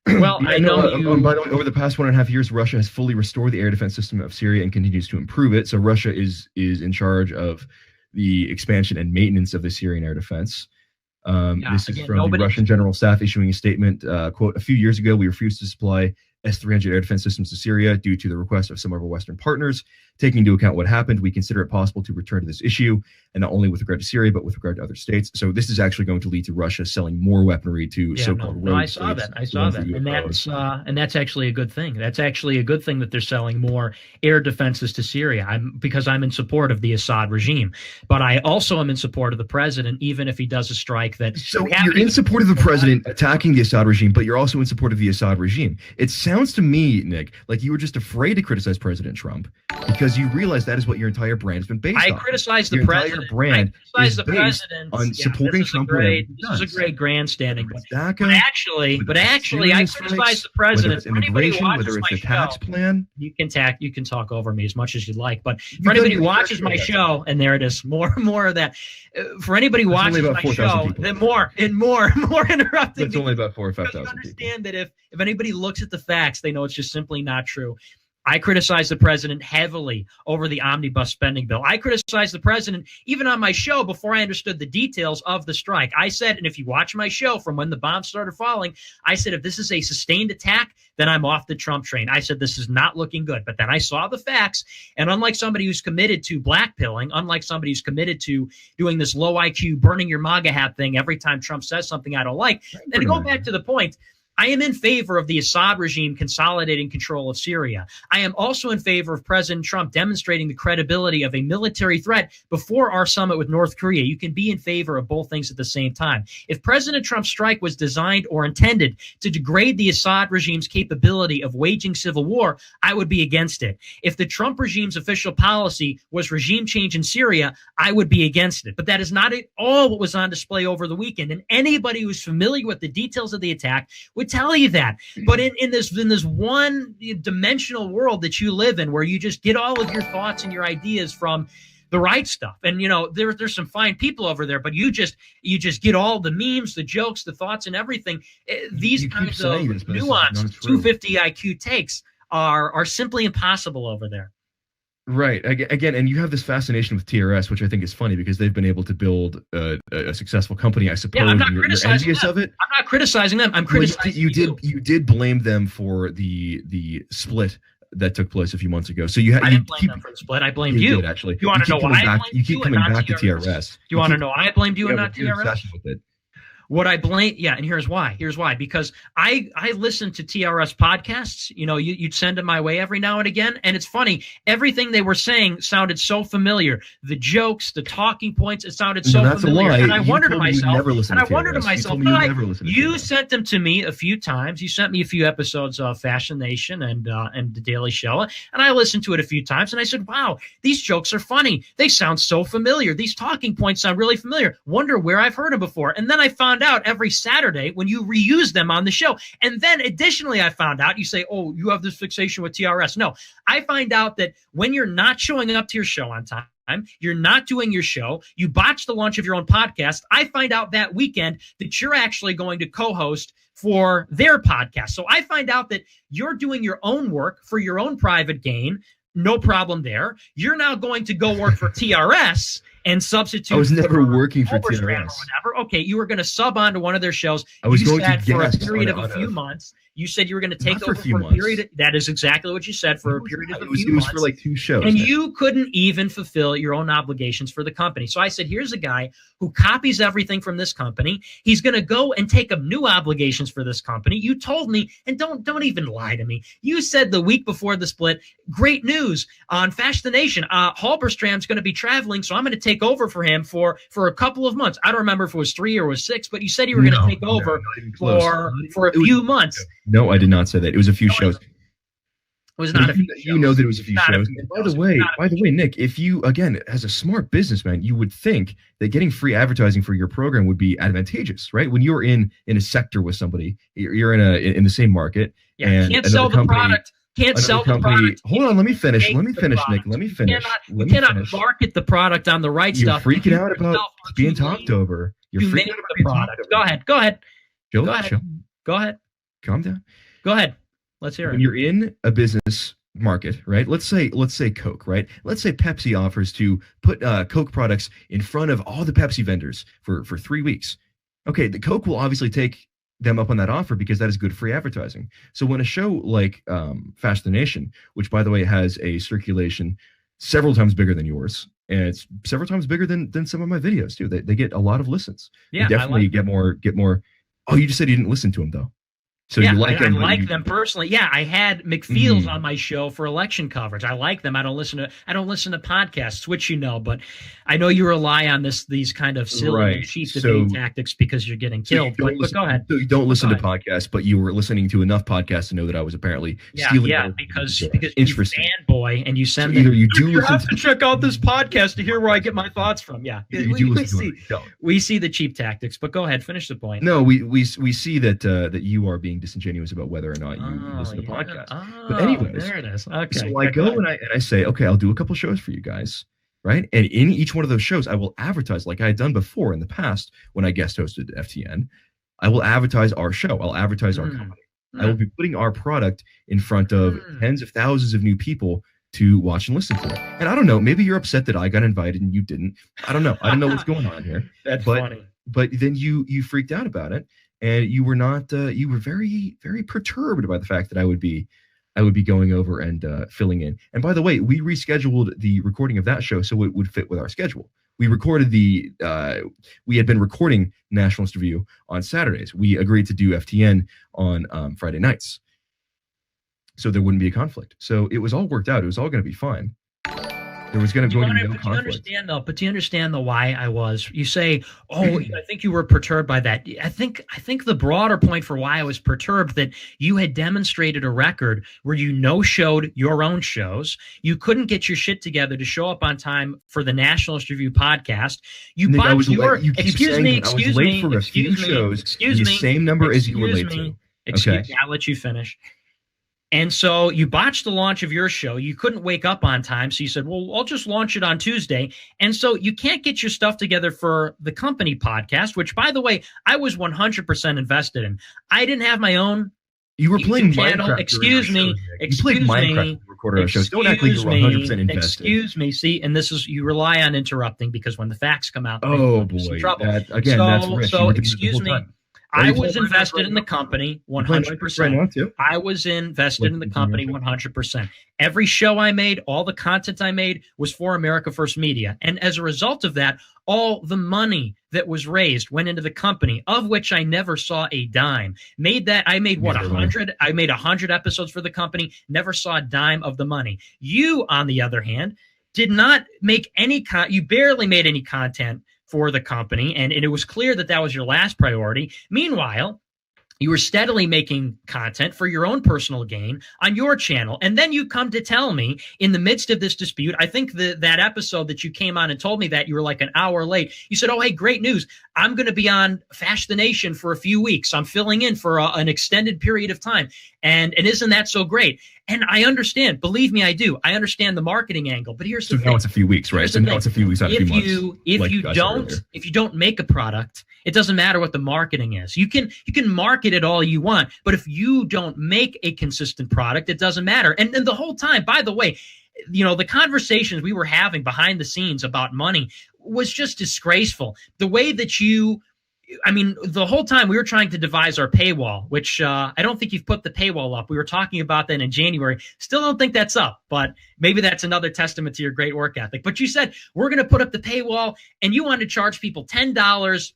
S6: Well, I know
S2: by the way, over the past 1.5 years, Russia has fully restored the air defense system of Syria and continues to improve it. So Russia is in charge of the expansion and maintenance of the Syrian air defense. This is from the Russian General Staff issuing a statement, quote, "A few years ago, we refused to supply S-300 air defense systems to Syria due to the request of some of our Western partners. Taking into account what happened, we consider it possible to return to this issue, and not only with regard to Syria, but with regard to other states." So this is actually going to lead to Russia selling more weaponry to so-called rogue states.
S6: I saw that. And that's actually a good thing. That's actually a good thing that they're selling more air defenses to Syria. Because I'm in support of the Assad regime. But I also am in support of the president, even if he does a strike that...
S2: So you're in support of the president attacking the Assad regime, but you're also in support of the Assad regime. It sounds to me, Nick, like you were just afraid to criticize President Trump because you realize that is what your entire brand has been based on.
S6: I criticize the president.
S2: Brand
S6: I criticize the president
S2: on supporting Trump.
S6: This is a great grandstanding. But actually, I criticize the president.
S2: Whether it's immigration, whether it's the tax plan.
S6: You can talk over me as much as you'd like. But for anybody who watches my show, and there it is, more of that. For anybody who watches my show, then more interrupting.
S2: It's only about 4,000 or 5,000 people.
S6: Understand that if anybody looks at the facts, they know it's just simply not true. I criticize the president heavily over the omnibus spending bill. I criticized the president even on my show before I understood the details of the strike. I said, and if you watch my show from when the bombs started falling, I said, if this is a sustained attack, then I'm off the Trump train. I said, this is not looking good. But then I saw the facts, and unlike somebody who's committed to blackpilling, unlike somebody who's committed to doing this low IQ, burning your MAGA hat thing every time Trump says something I don't like, and to go back to the point, I am in favor of the Assad regime consolidating control of Syria. I am also in favor of President Trump demonstrating the credibility of a military threat before our summit with North Korea. You can be in favor of both things at the same time. If President Trump's strike was designed or intended to degrade the Assad regime's capability of waging civil war, I would be against it. If the Trump regime's official policy was regime change in Syria, I would be against it. But that is not at all what was on display over the weekend. And anybody who's familiar with the details of the attack would tell you that. But in this one dimensional world that you live in, where you just get all of your thoughts and your ideas from the right stuff, and there's some fine people over there, but you just get all the memes, the jokes, the thoughts, and everything. These kinds of nuanced 250 IQ takes are simply impossible over there.
S2: Right. Again, and you have this fascination with TRS, which I think is funny because they've been able to build a successful company, I suppose.
S6: Yeah, I'm not
S2: you're
S6: criticizing
S2: envious
S6: them.
S2: of it.
S6: I'm not criticizing them. I'm criticizing
S2: you did blame them for the split that took place a few months ago. So
S6: I didn't blame them for the split. I blamed you.
S2: Did, actually.
S6: You want to know why?
S2: You keep coming back to TRS.
S6: Do you want to know why I blamed you and not TRS?
S2: Obsession with it.
S6: What I blame, and here's why. Because I listen to TRS podcasts. You'd send them my way every now and again, and it's funny. Everything they were saying sounded so familiar. The jokes, the talking points, it sounded so familiar. And I wondered to myself, you sent them to me a few times. You sent me a few episodes of Fashion Nation and The Daily Show, and I listened to it a few times, and I said, wow, these jokes are funny. They sound so familiar. These talking points sound really familiar. Wonder where I've heard them before. And then I found out every Saturday when you reuse them on the show. And then additionally, I found out, you say, oh, you have this fixation with TRS. No, I find out that when you're not showing up to your show on time, you're not doing your show, you botch the launch of your own podcast, I find out that weekend that you're actually going to co-host for their podcast. So I find out that you're doing your own work for your own private gain. No problem there. You're now going to go work for TRS and substitute.
S2: I was never working for TRS.
S6: Or whatever. Okay, you were going to sub onto one of their shows.
S2: I was going to
S6: for a period of a few months. You said you were going to take over for a period. That is exactly what you said, for a period of a few months.
S2: It was for like 2 shows.
S6: And you couldn't even fulfill your own obligations for the company. So I said, here's a guy who copies everything from this company. He's going to go and take up new obligations for this company. You told me, and don't even lie to me. You said the week before the split, great news on Fashion Nation. Halberstram's going to be traveling, so I'm going to take over for him for a couple of months. I don't remember if it was 3 or it was 6, but you said you were going to take over for a few months.
S2: No, I did not say that. It was a few shows.
S6: It was not a few shows.
S2: You know that it was a few shows. By the way, Nick, if you, again, as a smart businessman, you would think that getting free advertising for your program would be advantageous, right? When you're in a sector with somebody, you're in the same market.
S6: Yeah,
S2: and
S6: can't sell the product. Can't sell the product.
S2: Hold on, let me finish, Nick. Let me finish.
S6: You cannot market the product on the right stuff.
S2: You're freaking out about being talked over. You're freaking out about the product.
S6: Go ahead.
S2: Chill.
S6: Go ahead.
S2: Calm down.
S6: Go ahead. Let's hear it.
S2: When you're in a business market, right? Let's say Coke, right? Let's say Pepsi offers to put Coke products in front of all the Pepsi vendors for 3 weeks. Okay, the Coke will obviously take them up on that offer because that is good free advertising. So when a show like Fashion Nation, which by the way has a circulation several times bigger than yours, and it's several times bigger than some of my videos too. They get a lot of listens.
S6: Yeah,
S2: they definitely get more. Oh, you just said you didn't listen to them though. So you like them? I like them
S6: personally. Yeah, I had McFeels on my show for election coverage. I like them. I don't listen to podcasts, which you know, but I know you rely on these kind of silly cheap debate tactics because you're getting killed. But go ahead.
S2: So you don't listen to podcasts, but you were listening to enough podcasts to know that I was apparently stealing.
S6: Yeah, because you fanboy and you send
S2: either you do listen
S6: to check out this podcast to hear where I get my thoughts from. Yeah, we see the cheap tactics. But go ahead, finish the point.
S2: No, we see that you are being disingenuous about whether or not you listen to podcasts. But anyways,
S6: there it is. Okay.
S2: So I go and I say, okay, I'll do a couple shows for you guys, right? And in each one of those shows, I will advertise like I had done before in the past when I guest hosted FTN. I will advertise our show. I'll advertise our company. I will be putting our product in front of tens of thousands of new people to watch and listen to it. And I don't know, maybe you're upset that I got invited and you didn't. I don't know. I don't know what's going on here.
S6: That's funny.
S2: But then you freaked out about it. And you were not. You were very, very perturbed by the fact that I would be going over and filling in. And by the way, we rescheduled the recording of that show so it would fit with our schedule. we recorded we had been recording Nationalist Review on Saturdays. We agreed to do FTN on Friday nights, so there wouldn't be a conflict. So it was all worked out. It was all going to be fine. There was going to be no conflict.
S6: But do you understand though why I was? You say, "Oh, I think you were perturbed by that." I think the broader point for why I was perturbed that you had demonstrated a record where you no-showed your own shows. You couldn't get your shit together to show up on time for the Nationalist Review podcast. You
S2: Nick,
S6: bought
S2: your excuse me for a few shows. The same number as you were late to.
S6: Excuse me. I'll let you finish. And so you botched the launch of your show. You couldn't wake up on time. So you said, well, I'll just launch it on Tuesday. And so you can't get your stuff together for the company podcast, which, by the way, I was 100% invested in. I didn't have my own.
S2: You were playing
S6: channel.
S2: Minecraft.
S6: Excuse me.
S2: You played Minecraft recorded our shows. Don't act like you were 100% invested.
S6: Excuse me. See, and this is, you rely on interrupting because when the facts come out,
S2: oh boy, that's rich.
S6: So excuse me. I was invested in the company 100%. I was invested in the company 100%. Every show I made, all the content I made was for America First Media. And as a result of that, all the money that was raised went into the company, of which I never saw a dime. I made 100 episodes for the company, never saw a dime of the money. You, on the other hand, did not make any you barely made any content for the company, and it was clear that was your last priority. Meanwhile, you were steadily making content for your own personal gain on your channel. And then you come to tell me in the midst of this dispute, I think that episode that you came on and told me that you were like an hour late. You said, oh, hey, great news. I'm going to be on Fash the Nation for a few weeks. I'm filling in for an extended period of time. And isn't that so great? And I understand. Believe me, I do. I understand the marketing angle. But here's the thing.
S2: Now it's a few weeks, right? So now it's a few weeks, not a few months.
S6: If you don't make a product, it doesn't matter what the marketing is. You can market it all you want, but if you don't make a consistent product, it doesn't matter. And the whole time, by the way, the conversations we were having behind the scenes about money was just disgraceful. The way that the whole time we were trying to devise our paywall, which I don't think you've put the paywall up. We were talking about that in January. Still don't think that's up, but maybe that's another testament to your great work ethic. But you said, we're going to put up the paywall, and you wanted to charge people $10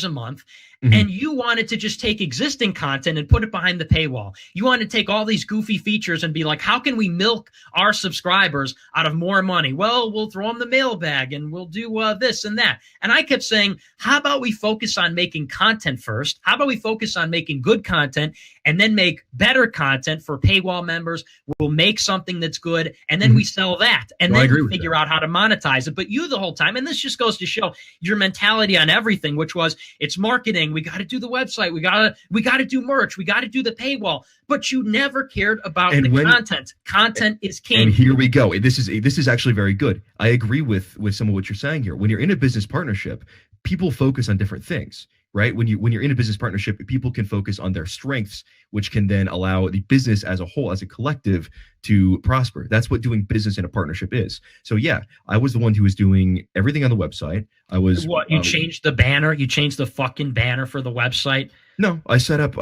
S6: a month. Mm-hmm. And you wanted to just take existing content and put it behind the paywall. You wanted to take all these goofy features and be like, how can we milk our subscribers out of more money? Well, we'll throw them the mailbag and we'll do this and that. And I kept saying, how about we focus on making content first? How about we focus on making good content and then make better content for paywall members? We'll make something that's good and then we sell that. And then we figure out how to monetize it. But you the whole time, and this just goes to show your mentality on everything, which was it's marketing. We got to do the website. We got to do merch. We got to do the paywall. But you never cared about content. Content is king.
S2: And here we go. This is actually very good. I agree with some of what you're saying here. When you're in a business partnership, people focus on different things, right? When you're in a business partnership, people can focus on their strengths, which can then allow the business as a whole, as a collective, to prosper. That's what doing business in a partnership is. So yeah, I was the one who was doing everything on the website. I was
S6: you changed the banner. You changed the fucking banner for the website.
S2: No, I set up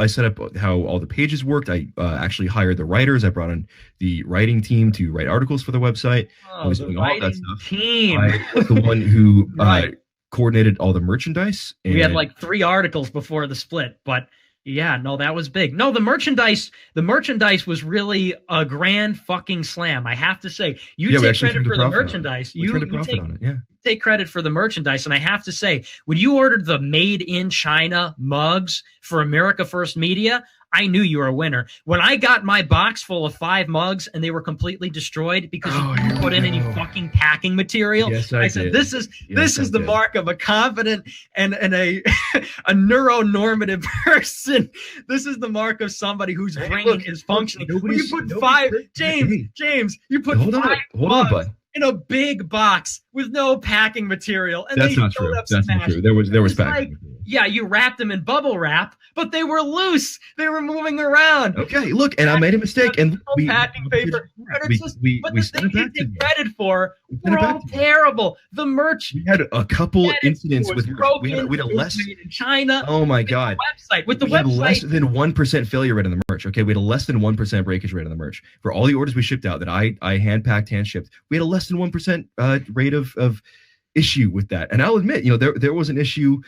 S2: how all the pages worked. I actually hired the writers. I brought in the writing team to write articles for the website. I was doing all that stuff. I was the one who coordinated all the merchandise.
S6: We had like 3 articles before the split, but yeah, no, that was big. No, the merchandise was really a grand fucking slam. I have to say, you take credit for the merchandise. Take credit for the merchandise. And I have to say, when you ordered the made in China mugs for America First Media, I knew you were a winner. When I got my box full of 5 mugs and they were completely destroyed because you didn't put in any fucking packing material, I said, this is the mark of a confident and a neuronormative person. This is the mark of somebody whose brain is functioning. You put 5, James, you put 5 mugs in a big box with no packing material. And
S2: that's not true. That's not true. There was packing.
S6: Yeah, you wrapped them in bubble wrap, but they were loose. They were moving around.
S2: Okay, look, and I made a mistake. And
S6: packing paper. But the things you take credit for were all terrible. The merch.
S2: We had a couple incidents with we had a less
S6: in China.
S2: Oh my god!
S6: With the
S2: website,
S6: had
S2: less than 1% failure rate on the merch. Okay, we had a less than 1% breakage rate on the merch for all the orders we shipped out that I hand packed, hand shipped. We had a less than 1% rate of issue with that. And I'll admit, there was an issue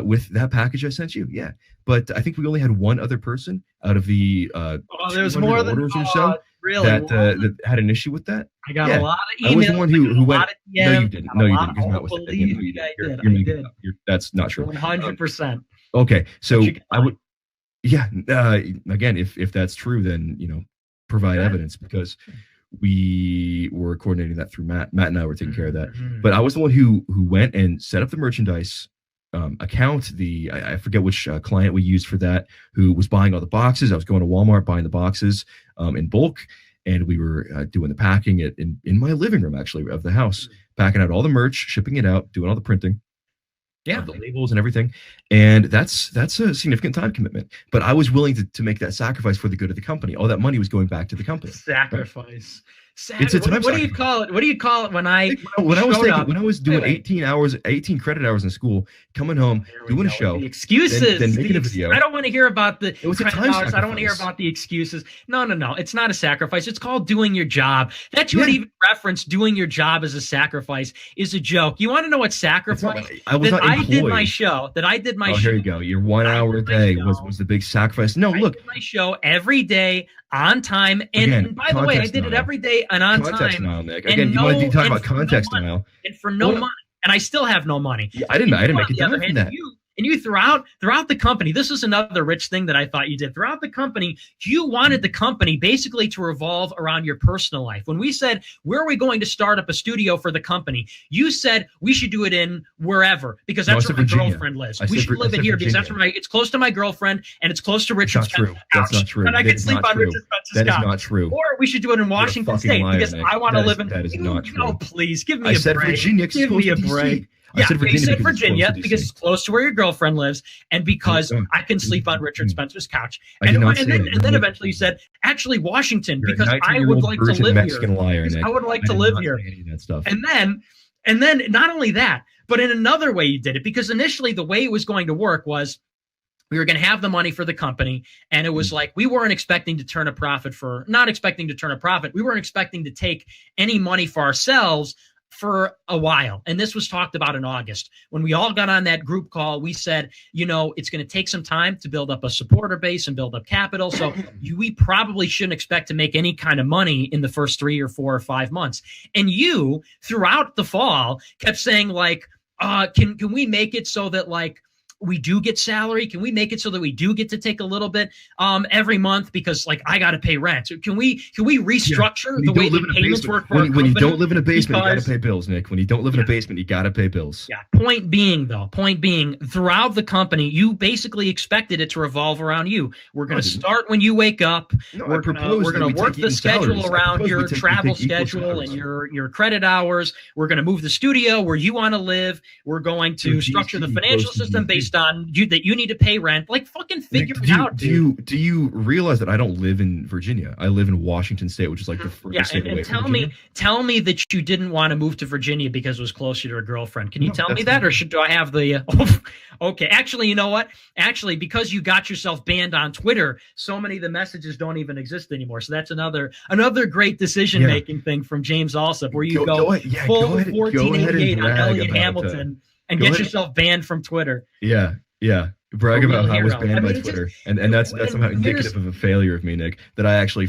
S2: with that package I sent you. Yeah. But I think we only had one other person out of the
S6: there's more than
S2: orders or so
S6: really
S2: that had an issue with that.
S6: I got a lot of emails.
S2: I was the one who went. No, you didn't. No, you didn't. Because Matt was
S6: believe me, I did.
S2: That's not true.
S6: 100%.
S2: Okay, so I would. Yeah. Again, if that's true, then provide evidence, because we were coordinating that through Matt. Matt and I were taking care of that. But I was the one who went and set up the merchandise account. I forget which client we used for that, who was buying all the boxes. I was going to Walmart buying the boxes in bulk, and we were doing the packing in my living room, actually, of the house, packing out all the merch, shipping it out, doing all the printing. Yeah, the labels and everything. And that's a significant time commitment. But I was willing to make that sacrifice for the good of the company. All that money was going back to the company.
S6: Sacrifice.
S2: It's a time
S6: what do you call it? What do you call it when I
S2: was doing 18 credit hours in school, coming home, doing a show,
S6: the excuses,
S2: then making a video.
S6: I don't want to hear about the credit hours. I don't want to hear
S2: sacrifice.
S6: about the excuses. No. It's not a sacrifice. It's called doing your job. That you would even reference doing your job as a sacrifice is a joke. You want to know what sacrifice? I did my show.
S2: Oh, here you go. Your 1 hour a day was the big sacrifice. No, look.
S6: I did my show every day on time. And by the way, I did it every day and on
S2: context
S6: time.
S2: Now, Nick. Again, you want to talk about context now.
S6: And for no money. And I still have no money.
S2: Yeah, I didn't make a dime from that.
S6: And you throughout the company, this is another rich thing that I thought you did. Throughout the company, you wanted the company basically to revolve around your personal life. When we said, where are we going to start up a studio for the company? You said we should do it in wherever, because that's where my girlfriend lives. We should live it here because that's where it's close to my girlfriend and it's close to Richard Spencer's couch.
S2: That's not true.
S6: And I can sleep on Richard Spencer's couch.
S2: That is not true.
S6: Or we should do it in Washington State because I want to live in.
S2: That is not true.
S6: No, please give me a break.
S2: I said Virginia.
S6: Give me a break. Yeah, you said Virginia because it's close to where your girlfriend lives, and because I can sleep on Richard Spencer's couch. And then eventually you said, actually, Washington, because I would like to live here. I would like to live here. And then not only that, but in another way you did it, because initially the way it was going to work was we were going to have the money for the company, and it was like we weren't expecting to turn a profit not expecting to turn a profit. We weren't expecting to take any money for ourselves for a while. And this was talked about in August. When we all got on that group call, we said, it's going to take some time to build up a supporter base and build up capital. So we probably shouldn't expect to make any kind of money in the first 3 or 4 or 5 months. And you, throughout the fall, kept saying, like, can we make it so that, like, we do get salary? Can we make it so that we do get to take a little bit every month? Because, like, I got to pay rent. So can we restructure the way the payments work for
S2: when you don't live in a basement, you got to pay bills, Nick. When you don't live in a basement, you got to pay bills.
S6: Yeah. Point being, throughout the company, you basically expected it to revolve around you. We're going to start when you wake up. We're going to work the schedule around your travel schedule and your credit hours. We're going to move the studio where you want to live. We're going to structure the financial system based on that you need to pay rent. Like, fucking figure it out, dude.
S2: Do you realize that I don't live in Virginia? I live in Washington State, which is like the furthest state away from Virginia.
S6: Tell me that you didn't want to move to Virginia because it was closer to a girlfriend. Can you tell me that, or do I have the? Okay, actually, you know what? Actually, because you got yourself banned on Twitter, so many of the messages don't even exist anymore. So that's another great decision making thing from James Allsup, where you go full 1488 on Elliot Hamilton. And get yourself banned from Twitter.
S2: Yeah. Brag about how I was banned by Twitter, and that's somehow indicative of a failure of me, Nick. That I actually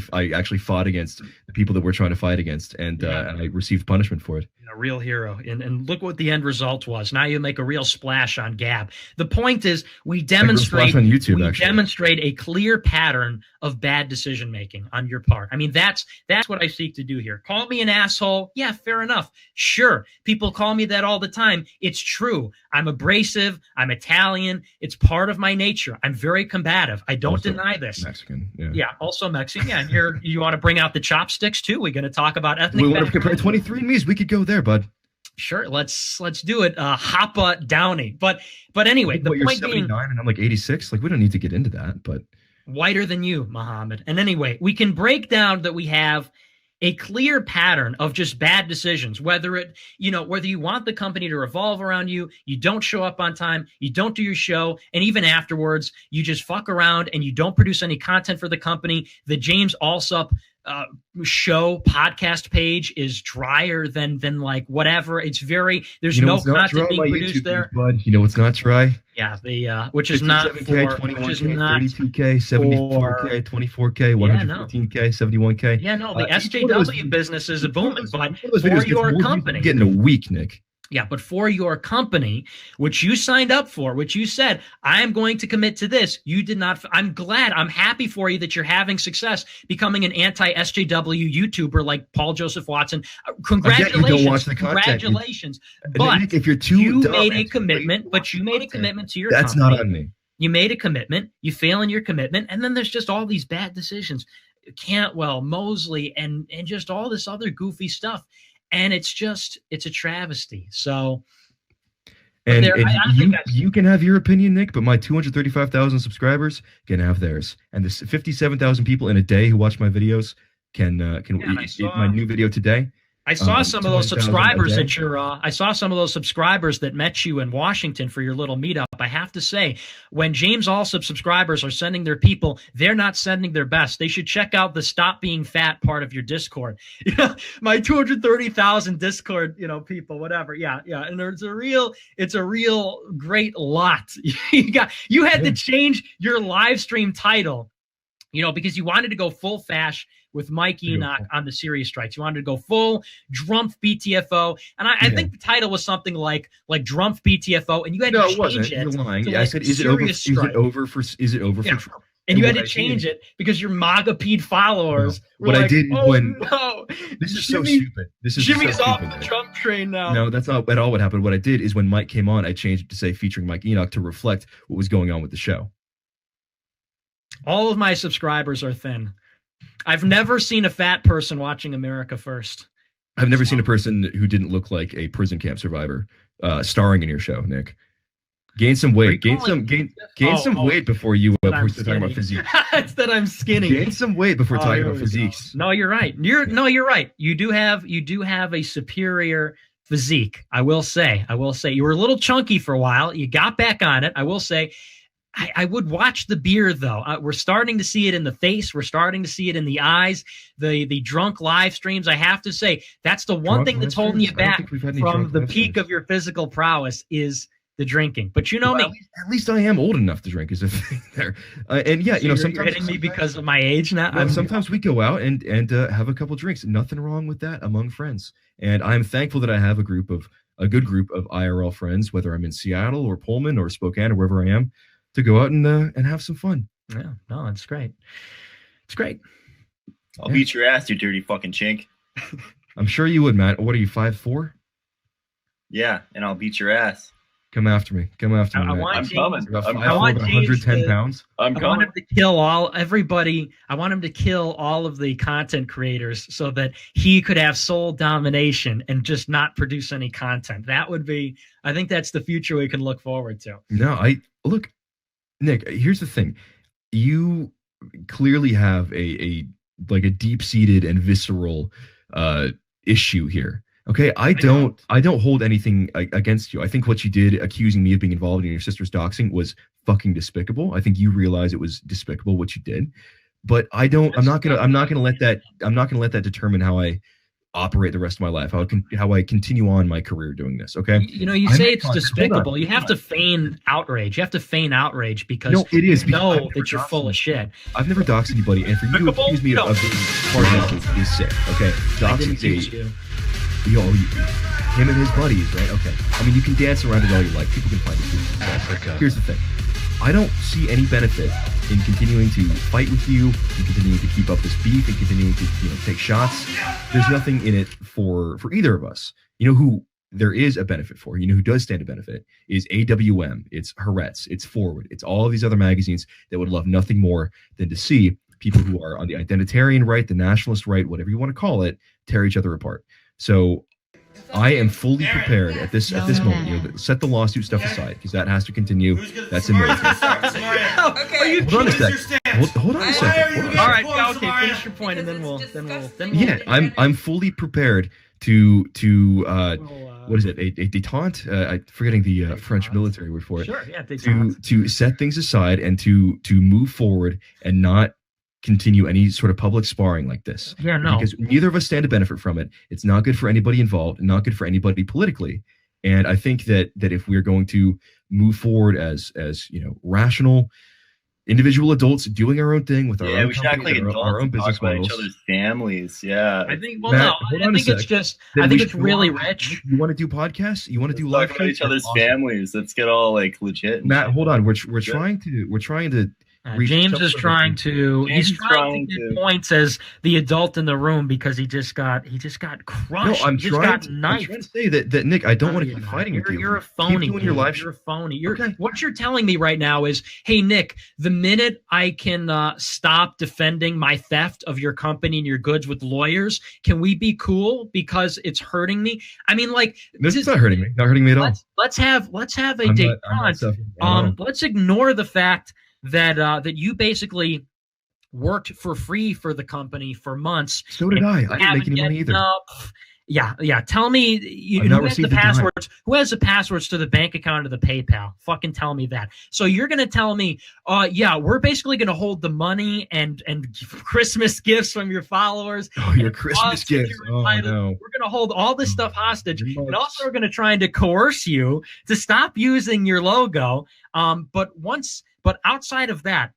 S2: fought against the people that we're trying to fight against, and I received punishment for it.
S6: A real hero, and look what the end result was. Now you make a real splash on Gab. The point is, we demonstrate
S2: on YouTube,
S6: demonstrate a clear pattern of bad decision making on your part. I mean, that's what I seek to do here. Call me an asshole. Yeah, fair enough. Sure, people call me that all the time. It's true. I'm abrasive. I'm Italian. It's part of my nature. I'm very combative. I don't deny this.
S2: Mexican.
S6: Yeah, also Mexican. Yeah, and you want to bring out the chopsticks too? We're going to talk about ethnic.
S2: We want to compare 23andMe's. We could go there, bud.
S6: Sure, let's do it. Hoppa Downey. But anyway, the
S2: you're
S6: point
S2: 79
S6: being,
S2: and I'm like 86. Like, we don't need to get into that, but
S6: whiter than you, Muhammad. And anyway, we can break down that we have a clear pattern of just bad decisions, whether you want the company to revolve around you, you don't show up on time, you don't do your show, and even afterwards, you just fuck around and you don't produce any content for the company. The James Allsup show podcast page is drier than like whatever. It's very, there's no content being produced
S2: YouTube,
S6: there.
S2: Bud. You know what's not dry?
S6: Yeah, the which is not for
S2: 21K, 32K, 74K, 24K, 114K, 71K.
S6: Yeah, no, the SJW business is a booming, but for your company,
S2: getting a week, Nick.
S6: Yeah, but for your company, which you signed up for, which you said, I am going to commit to this, you did not. I'm glad. I'm happy for you that you're having success becoming an anti-SJW YouTuber like Paul Joseph Watson. Congratulations.
S2: You don't watch the content.
S6: Congratulations. But
S2: Nick, if you're too
S6: you made a commitment, but you made a commitment to your company.
S2: That's not on me.
S6: You made a commitment, you fail in your commitment, and then there's just all these bad decisions. Cantwell, Mosley, and just all this other goofy stuff. And it's a travesty. So,
S2: and you can have your opinion, Nick, but my 235,000 subscribers can have theirs, and the 57,000 people in a day who watch my videos can my new video today.
S6: I saw some of those subscribers that I saw some of those subscribers that met you in Washington for your little meetup. I have to say, when James Allsup subscribers are sending their people, they're not sending their best. They should check out the Stop Being Fat part of your Discord. My 230,000 Discord, people, whatever. Yeah. And it's a real great lot. You had to change your live stream title, because you wanted to go full fash with Mike Enoch on the Serious Strikes. You wanted to go full Drumpf BTFO. And I think the title was something like Drumpf BTFO, and you had to change it.
S2: You're lying. I said, is it over for Trump?
S6: And you had to change it because your MAGA-peed followers were
S2: what
S6: like,
S2: I did
S6: no.
S2: This is so stupid.
S6: Jimmy's off the Trump train now.
S2: No, that's not at all what happened. What I did is when Mike came on, I changed it to say featuring Mike Enoch to reflect what was going on with the show.
S6: All of my subscribers are thin. I've never seen a fat person watching America First.
S2: I've never seen a person who didn't look like a prison camp survivor starring in your show, Nick. Gain some weight. Gain some weight before you start talking about physique.
S6: It's that I'm skinny.
S2: Gain some weight before talking about physiques.
S6: No, you're right. You're right. You do have a superior physique. I will say. You were a little chunky for a while. You got back on it. I will say. I would watch the beard, though. We're starting to see it in the face. We're starting to see it in the eyes. The drunk live streams, I have to say, that's the one thing that's holding you back from the peak of your physical prowess is the drinking. But me.
S2: At least I am old enough to drink is a thing there. And yeah,
S6: so sometimes you're hitting me because of my age now.
S2: Sometimes we go out and have a couple drinks. Nothing wrong with that among friends. And I'm thankful that I have a good group of IRL friends, whether I'm in Seattle or Pullman or Spokane or wherever I am, to go out and have some fun.
S6: Yeah, no, it's great. It's great.
S3: I'll beat your ass, you dirty fucking chink.
S2: I'm sure you would, Matt. What are you, 5'4"?
S3: Yeah, and I'll beat your ass.
S2: Come after me.
S6: I want
S2: I'm
S6: James.
S2: coming. I want 110 pounds.
S3: I want
S6: him to kill everybody. I want him to kill all of the content creators so that he could have sole domination and just not produce any content. That would be, I think that's the future we can look forward to.
S2: No, look, Nick, here's the thing. You clearly have a deep-seated and visceral issue here. Okay, I don't hold anything against you. I think what you did, accusing me of being involved in your sister's doxing, was fucking despicable. I think you realize it was despicable what you did. But I'm not gonna let that determine how I operate the rest of my life, how I continue on my career doing this. Okay,
S6: you say it's despicable. You have to feign outrage. You have to feign outrage because
S2: it is.
S6: You know that you're full of shit.
S2: I've never doxed anybody, and for you to accuse me of being part of that is sick. Okay, doxing him and his buddies, right? Okay, I mean you can dance around it all you like. People can find it. Africa. Here's the thing. I don't see any benefit in continuing to fight with you, and continuing to keep up this beef, and continuing to take shots. There's nothing in it for either of us. Who there is a benefit for, who does stand to benefit, is AWM, it's Haaretz, it's Forward, it's all of these other magazines that would love nothing more than to see people who are on the identitarian right, the nationalist right, whatever you want to call it, tear each other apart. So I am fully prepared at this moment. Set the lawsuit stuff aside because that has to continue. That's amazing.
S7: Okay.
S2: Hold on a second. Hold on a second.
S6: All right. Okay. Finish your point, and then we'll.
S2: Yeah, I'm fully prepared to what is it? A détente? I'm forgetting the French military word for it.
S6: Sure. Yeah.
S2: To set things aside and to move forward and not continue any sort of public sparring like this.
S6: Yeah, no.
S2: Because neither of us stand to benefit from it. It's not good for anybody involved, not good for anybody politically. And I think that if we're going to move forward as rational individual adults doing our own thing with our own
S3: we should act like
S2: our own business models,
S3: each other's families. Yeah,
S6: I think.
S2: Matt,
S6: I think it's just. I think it's really rich.
S2: You want to do podcasts? You want to do live
S3: talk about each other's families? Let's get all like legit.
S2: Matt, hold on. We're trying to.
S6: James is trying to. He's trying to get points as the adult in the room because he just got crushed.
S2: No, I'm trying to say that Nick, I don't want to keep fighting with you.
S6: You're a phony.
S2: Keep doing your live
S6: You're a phony. What you're telling me right now is, hey Nick, the minute I can stop defending my theft of your company and your goods with lawyers, can we be cool because it's hurting me? I mean, like
S2: this is not hurting me. Not hurting me at all.
S6: Let's have a détente. Let's ignore the fact that you basically worked for free for the company for months.
S2: So did I. I didn't make any money either.
S6: Yeah. Tell me, who has the passwords? Who has the passwords to the bank account or the PayPal? Fucking tell me that. So you're gonna tell me, we're basically gonna hold the money and Christmas gifts from your followers.
S2: Oh, your Christmas gifts. Oh no.
S6: We're gonna hold all this stuff hostage, and also we're gonna try to coerce you to stop using your logo. But outside of that,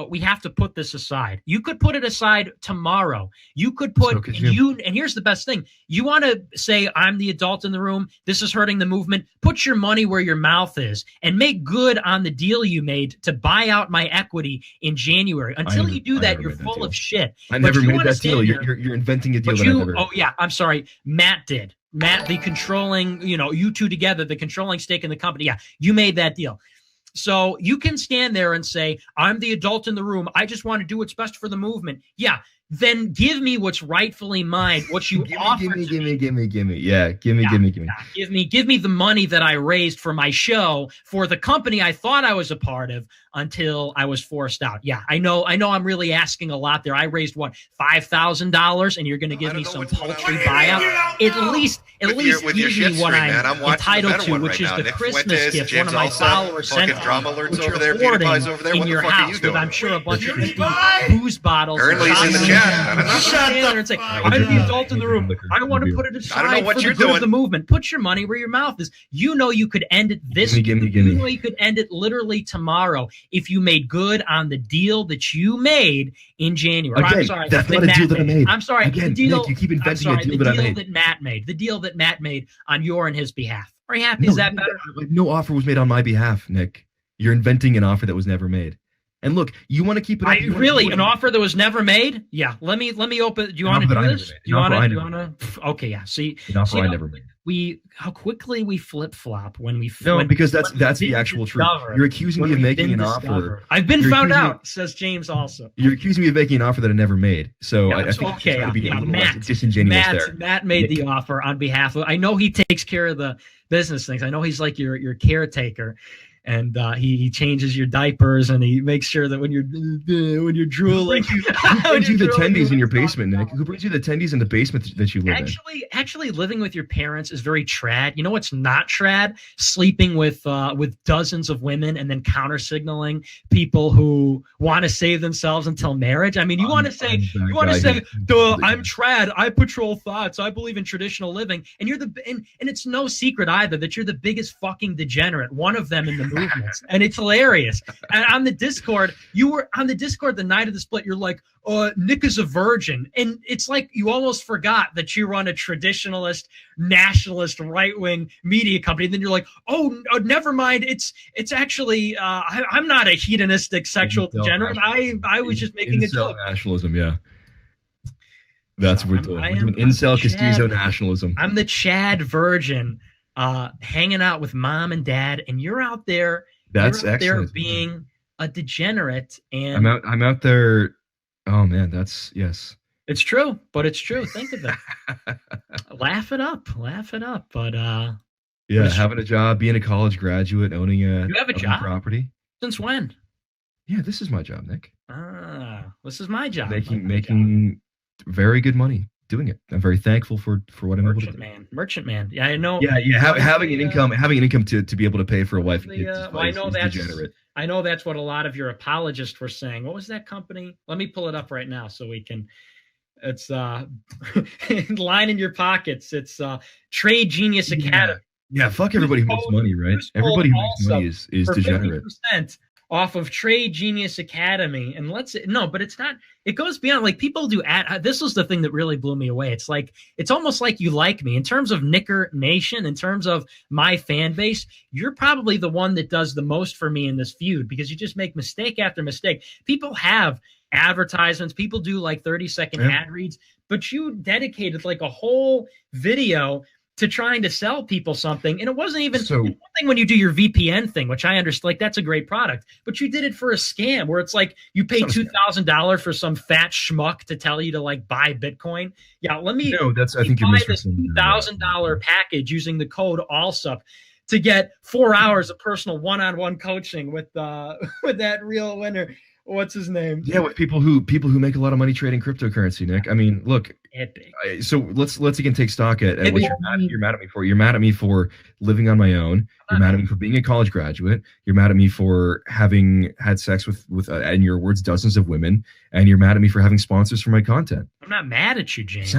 S6: we have to put this aside. You could put it aside tomorrow. You could put and here's the best thing. You want to say, I'm the adult in the room. This is hurting the movement. Put your money where your mouth is and make good on the deal you made to buy out my equity in January. Until you do that, you're full of shit.
S2: I never made that deal. You're inventing a deal that I never.
S6: Oh yeah, I'm sorry. Matt did. Matt, the controlling, you two together, the controlling stake in the company. Yeah, you made that deal. So you can stand there and say, I'm the adult in the room. I just want to do what's best for the movement. Yeah. Then give me what's rightfully mine. What you offer.
S2: Give me. Yeah. Give
S6: me the money that I raised for my show for the company I thought I was a part of until I was forced out. Yeah. I know I'm really asking a lot there. I raised $5,000 and you're going to give me some paltry buyout. At least give me what I'm entitled to, which is the Christmas gift one of my followers sent me, which you're hoarding in your house with, I'm sure, a bunch of booze bottles. And say, I'm the adult in the room. I want to put it aside for the good of the movement. Put your money where your mouth is. You know you could end it this week. You know you could end it literally tomorrow if you made good on the deal that you made in January.
S2: Again,
S6: I'm sorry.
S2: That's not a deal that I made.
S6: I'm sorry.
S2: Again,
S6: the deal,
S2: Nick, you keep inventing a deal that I made.
S6: The deal that Matt made on your and his behalf. Are you happy? Is that better?
S2: No offer was made on my behalf, Nick. You're inventing an offer that was never made. And look, you want to keep it up.
S6: An offer that was never made? Yeah. Let me open. Do you want to do this? Do you want to? Okay. Yeah. See,
S2: an offer I never made.
S6: How quickly we flip flop when we.
S2: Because that's the actual truth. You're accusing me of making an offer.
S6: I've been found out, says James. Also,
S2: you're accusing me of making an offer that I never made. So I think
S6: okay.
S2: To be a little less disingenuous there.
S6: Matt made the offer on behalf of. I know he takes care of the business things. I know he's like your caretaker. And he changes your diapers and he makes sure that when you're drooling,
S2: who brings you the tendies in your basement, Nick? Who brings you the tendies in the basement that you live in?
S6: Actually, living with your parents is very trad. You know what's not trad? Sleeping with dozens of women and then counter signaling people who want to save themselves until marriage. I mean, you want to say, I'm trad. I patrol thoughts. I believe in traditional living, and you're and it's no secret either that you're the biggest fucking degenerate. One of them in the movements, and it's hilarious. And on the Discord, you were on the Discord the night of the split. You're like, Nick is a virgin, and it's like you almost forgot that you run a traditionalist, nationalist, right-wing media company. And then you're like, never mind. It's actually I'm not a hedonistic sexual degenerate. I was just making a joke.
S2: Nationalism, yeah. That's what we're doing. Incel Castizo nationalism.
S6: I'm the Chad virgin. Hanging out with mom and dad, and you're out there.
S2: That's
S6: excellent.
S2: There
S6: being a degenerate, and
S2: I'm out there. Oh man, yes.
S6: It's true, but it's true. Think of it. Laugh it up. But
S2: having a job, being a college graduate, owning
S6: you have a job
S2: property.
S6: Since when?
S2: Yeah, this is my job, Nick.
S6: This is my job.
S2: Making very good money. doing it. I'm very thankful for what I'm able to do.
S6: Merchant man. Yeah, I know.
S2: Yeah. Having an income to be able to pay for a wife and kids is degenerate.
S6: I know that's what a lot of your apologists were saying. What was that company? Let me pull it up right now so we can. It's line in your pockets. It's Trade Genius Academy.
S2: Yeah, fuck everybody who makes money, right? Everybody who makes money is degenerate.
S6: 50% off of Trade Genius Academy, and but it's not. It goes beyond. Like, people do this was the thing that really blew me away. It's like, it's almost like you like me in terms of Knicker Nation, in terms of my fan base. You're probably the one that does the most for me in this feud, because you just make mistake after mistake. People have advertisements, people do like 30-second ad reads, but you dedicated like a whole video to trying to sell people something. And it wasn't even one thing when you do your VPN thing, which I understand, like, that's a great product, but you did it for a scam where it's like you pay $2,000 for some fat schmuck to tell you to like buy Bitcoin. Yeah, I think you buy this $2,000 package using the code Allsup to get 4 hours of personal one-on-one coaching with that real winner. What's his name?
S2: Yeah, with people who make a lot of money trading cryptocurrency, Nick. I mean, look. So let's again take stock at what you're mad at me for. You're mad at me for living on my own. You're mad at me for being a college graduate. You're mad at me for having had sex with in your words, dozens of women, and you're mad at me for having sponsors for my content.
S6: I'm not mad at you, James.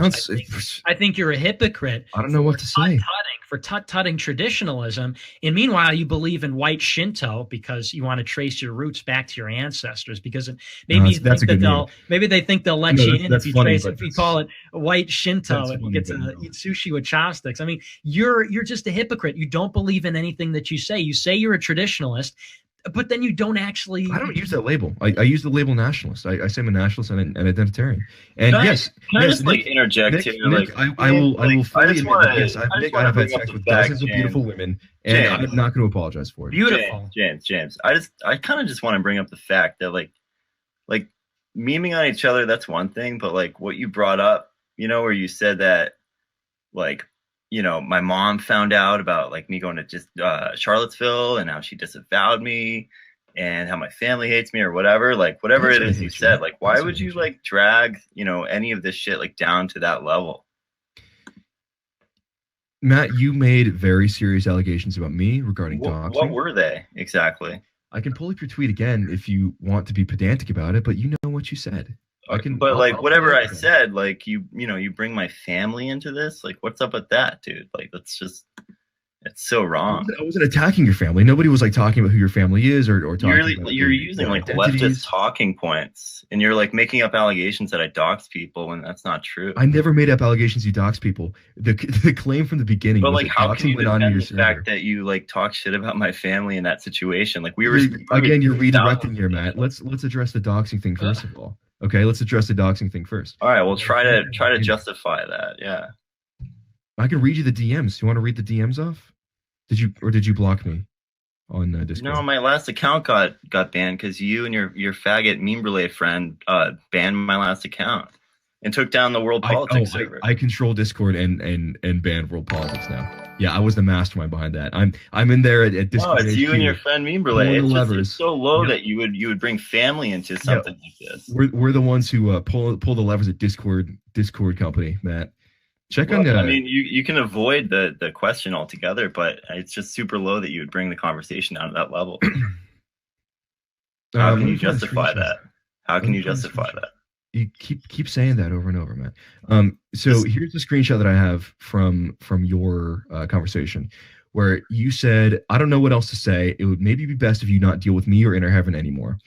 S6: I think you're a hypocrite.
S2: I don't know what to say.
S6: For tut-tutting traditionalism, and meanwhile you believe in white Shinto because you want to trace your roots back to your ancestors. Because maybe they think they'll let you in if you call it white Shinto and you get to eat sushi with chopsticks. I mean, you're just a hypocrite. You don't believe in anything that you say. You say you're a traditionalist, but then you don't actually.
S2: I don't use that label. I use the label nationalist. I say I'm a nationalist and an identitarian. And
S3: can I just interject here?
S2: Nick, I will fully admit that yes, I've had sex with dozens of beautiful women, and I'm not going to apologize for it.
S6: Beautiful,
S3: James. I kind of just want to bring up the fact that like memeing on each other, that's one thing, but like what you brought up, where you said that, like, my mom found out about like me going to just Charlottesville and how she disavowed me and how my family hates me or whatever, like whatever it is you said, like, why would you like drag, any of this shit like down to that level?
S2: Matt, you made very serious allegations about me regarding doxing.
S3: What were they exactly?
S2: I can pull up your tweet again if you want to be pedantic about it, but you know what you said.
S3: Whatever I said, like, you bring my family into this, like, what's up with that, dude? Like, it's so wrong.
S2: I wasn't attacking your family. Nobody was like talking about who your family is or talking about
S3: you're using like leftist talking points, and you're like making up allegations that I dox people when that's not true.
S2: I never made up allegations you dox people. The claim from the beginning.
S3: But like, how can you defend the fact that you like talk shit about my family in that situation? Like, you're
S2: redirecting here, Matt. Let's address the doxing thing first of all. Okay, let's address the doxing thing first.
S3: All right, we'll try to justify that. Yeah.
S2: I can read you the DMs. You want to read the DMs off? Did you block me on Discord?
S3: No, my last account got banned because you and your faggot meme relay friend banned my last account and took down the World Politics server.
S2: I control Discord and ban World Politics now. Yeah, I was the mastermind behind that. I'm in there at Discord.
S3: Oh, it's you and your friend meme relay. It's so low that you would bring family into something like this.
S2: We're the ones who pull the levers at Discord company, Matt. Check on.
S3: I mean, you can avoid the question altogether, but it's just super low that you would bring the conversation down to that level. How can you justify that? How can you justify that?
S2: You keep saying that over and over, Matt. So here's the screenshot that I have from your conversation, where you said, "I don't know what else to say. It would maybe be best if you not deal with me or Inner Heaven anymore."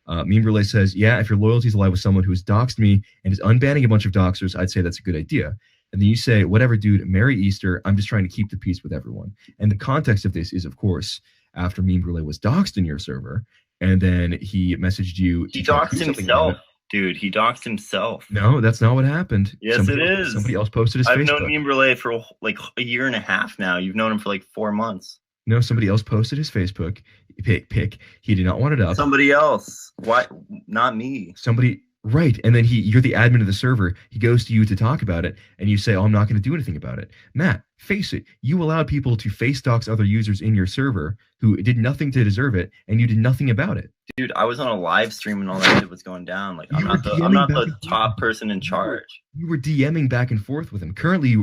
S2: Meme Relay says, "Yeah, if your loyalty is alive with someone who has doxed me and is unbanning a bunch of doxers, I'd say that's a good idea." And then you say, "Whatever, dude. Merry Easter. I'm just trying to keep the peace with everyone." And the context of this is, of course, after Meme Relay was doxed in your server, and then he messaged you.
S3: He doxed himself. Dude, he doxed himself.
S2: No, that's not what happened.
S3: Yes, it is.
S2: Somebody else posted his Facebook.
S3: I've known Meme Relay for like a year and a half now. You've known him for like 4 months.
S2: No, somebody else posted his Facebook pic. He did not want it up.
S3: Somebody else. Why? Not me.
S2: Somebody. Right, and then you're the admin of the server. He goes to you to talk about it, and you say, "Oh, I'm not going to do anything about it." Matt, face it. You allowed people to face dox other users in your server who did nothing to deserve it, and you did nothing about it.
S3: Dude, I was on a live stream and all that shit was going down. Like, I'm not the top person in charge.
S2: You were DMing back and forth with him. Currently,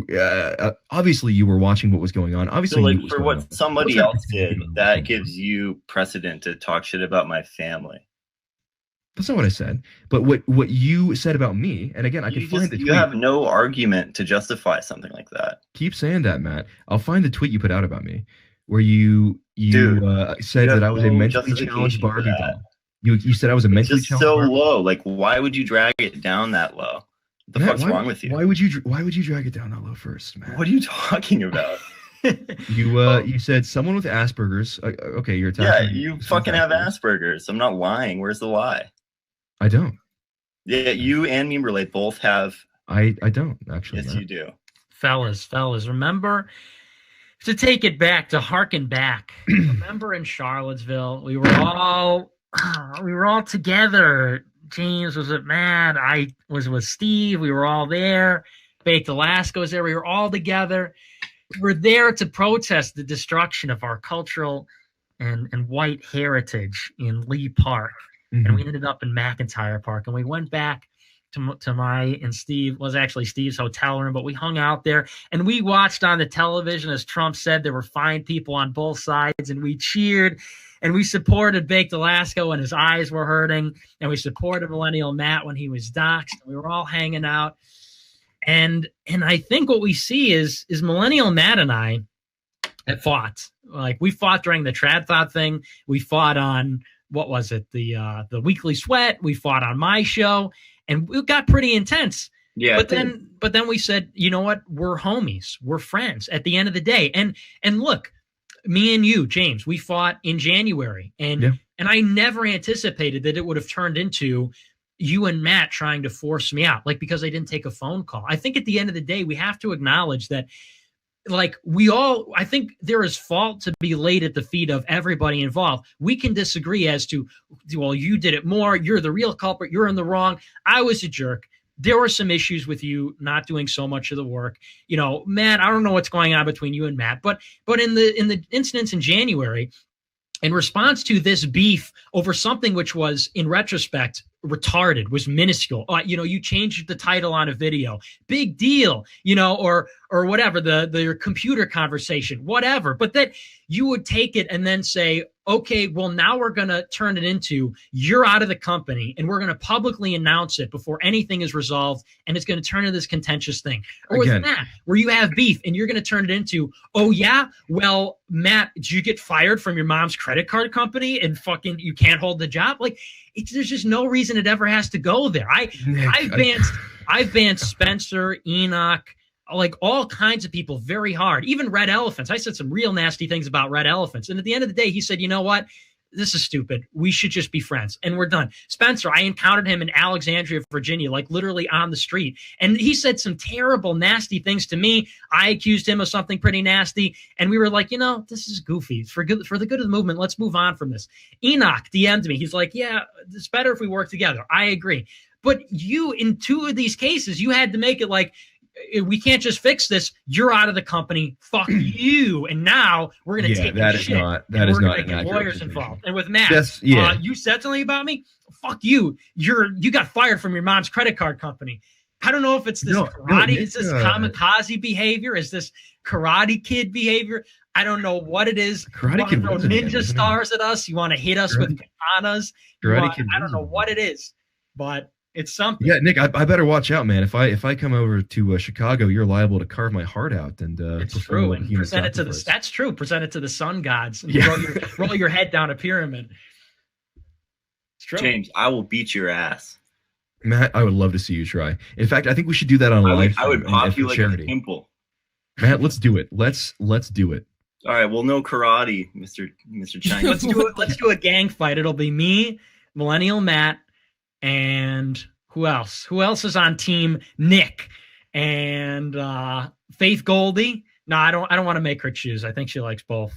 S2: obviously, you were watching what was going on. Obviously,
S3: so, like, for what somebody else did, that gives you precedent to talk shit about my family.
S2: That's not what I said. But what you said about me, and again, I can find the tweet.
S3: You have no argument to justify something like that.
S2: Keep saying that, Matt. I'll find the tweet you put out about me, where you said that I was a mentally challenged Barbie doll. You said I was a mentally challenged
S3: so
S2: Barbie.
S3: Low. Like, why would you drag it down that low? What the fuck's wrong with you?
S2: Why would you drag it down that low first, Matt?
S3: What are you talking about?
S2: You said someone with Asperger's. Okay, you're attacking.
S3: Yeah, you fucking have Asperger's. I'm not lying. Where's the lie?
S2: I don't.
S3: Yeah, you and me relate both have.
S2: I don't actually.
S3: Yes, you do.
S6: Fellas, remember to take it back, to harken back. Remember in Charlottesville, we were all together. James was at Matt. I was with Steve. We were all there. Baked Alaska was there. We were all together. We were there to protest the destruction of our cultural and white heritage in Lee Park. Mm-hmm. And we ended up in McIntyre Park. And we went back to my and Steve was actually Steve's hotel room, but we hung out there and we watched on the television, as Trump said, there were fine people on both sides, and we cheered and we supported Baked Alaska when his eyes were hurting, and we supported Millennial Matt when he was doxxed. We were all hanging out. And I think what we see is Millennial Matt and I have fought. Like, we fought during the Trad Thought thing. We fought on, what was it? The Weekly Sweat. We fought on my show, and it got pretty intense. Yeah. But then we said, you know what? We're homies. We're friends at the end of the day. And look, me and you, James, we fought in January, and I never anticipated that it would have turned into you and Matt trying to force me out, like, because I didn't take a phone call. I think at the end of the day, we have to acknowledge that, like, I think there is fault to be laid at the feet of everybody involved. We can disagree as to, well, you did it more. You're the real culprit. You're in the wrong. I was a jerk. There were some issues with you not doing so much of the work. You know, Matt, I don't know what's going on between you and Matt, but in the incidents in January, in response to this beef over something which was, in retrospect, retarded, was minuscule. You changed the title on a video, big deal, or whatever, the computer conversation, whatever. But that you would take it and then say, okay, well, now we're going to turn it into, you're out of the company, and we're going to publicly announce it before anything is resolved, and it's going to turn into this contentious thing. Or with Matt, where you have beef, and you're going to turn it into, oh, yeah, well, Matt, did you get fired from your mom's credit card company, and fucking you can't hold the job? Like, there's just no reason it ever has to go there. I've banned Spencer, Enoch, like all kinds of people very hard, even Red Elephants. I said some real nasty things about Red Elephants. And at the end of the day, he said, you know what? This is stupid. We should just be friends. And we're done. Spencer, I encountered him in Alexandria, Virginia, like literally on the street. And he said some terrible, nasty things to me. I accused him of something pretty nasty. And we were like, this is goofy. For the good of the movement, let's move on from this. Enoch DM'd me. He's like, yeah, it's better if we work together. I agree. But you, in two of these cases, you had to make it like, we can't just fix this. You're out of the company. Fuck you. And now we're going to take that shit. That is not an lawyers involved. And with Matt, you said something about me. Fuck you. You got fired from your mom's credit card company. I don't know if it's this karate. Is this kamikaze behavior? Is this Karate Kid behavior? I don't know what it is.
S2: Karate Kid
S6: throw ninja stars at us. You want to hit us with katanas. I don't know what it is, but it's something.
S2: Yeah, Nick, I better watch out, man. If I come over to Chicago, you're liable to carve my heart out and
S6: it's true. And present it to that's true. Present it to the sun gods and roll your head down a pyramid.
S3: It's true. James, I will beat your ass.
S2: Matt, I would love to see you try. In fact, I think we should do that on live.
S3: I would pop you like a pimple.
S2: Matt, let's do it. Let's do it.
S3: All right. Well, no karate, Mr. China.
S6: Let's do it. Let's do a gang fight. It'll be me, Millennial Matt, and who else? Who else is on team Nick and Faith Goldie? No, I don't want to make her choose. I think she likes both.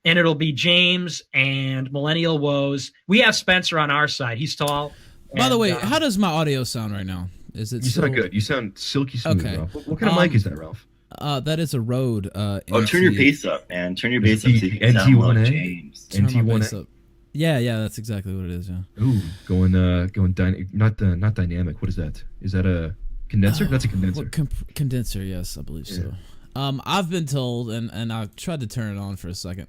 S6: And it'll be James and Millennial Woes. We have Spencer on our side. He's tall.
S1: By the way, how does my audio sound right now? Is it?
S2: You
S1: still...
S2: sound good. You sound silky smooth,
S1: okay.
S2: Ralph. What kind of mic is that, Ralph?
S1: That is a Rode.
S3: Turn your bass up, man. Turn your bass up so you can sound like James.
S2: NT1A.
S1: Yeah, that's exactly what it is. Yeah.
S2: Ooh, going not dynamic. What is that? Is that a condenser? That's a condenser.
S1: Condenser, yes, I believe so. I've been told, and I tried to turn it on for a second.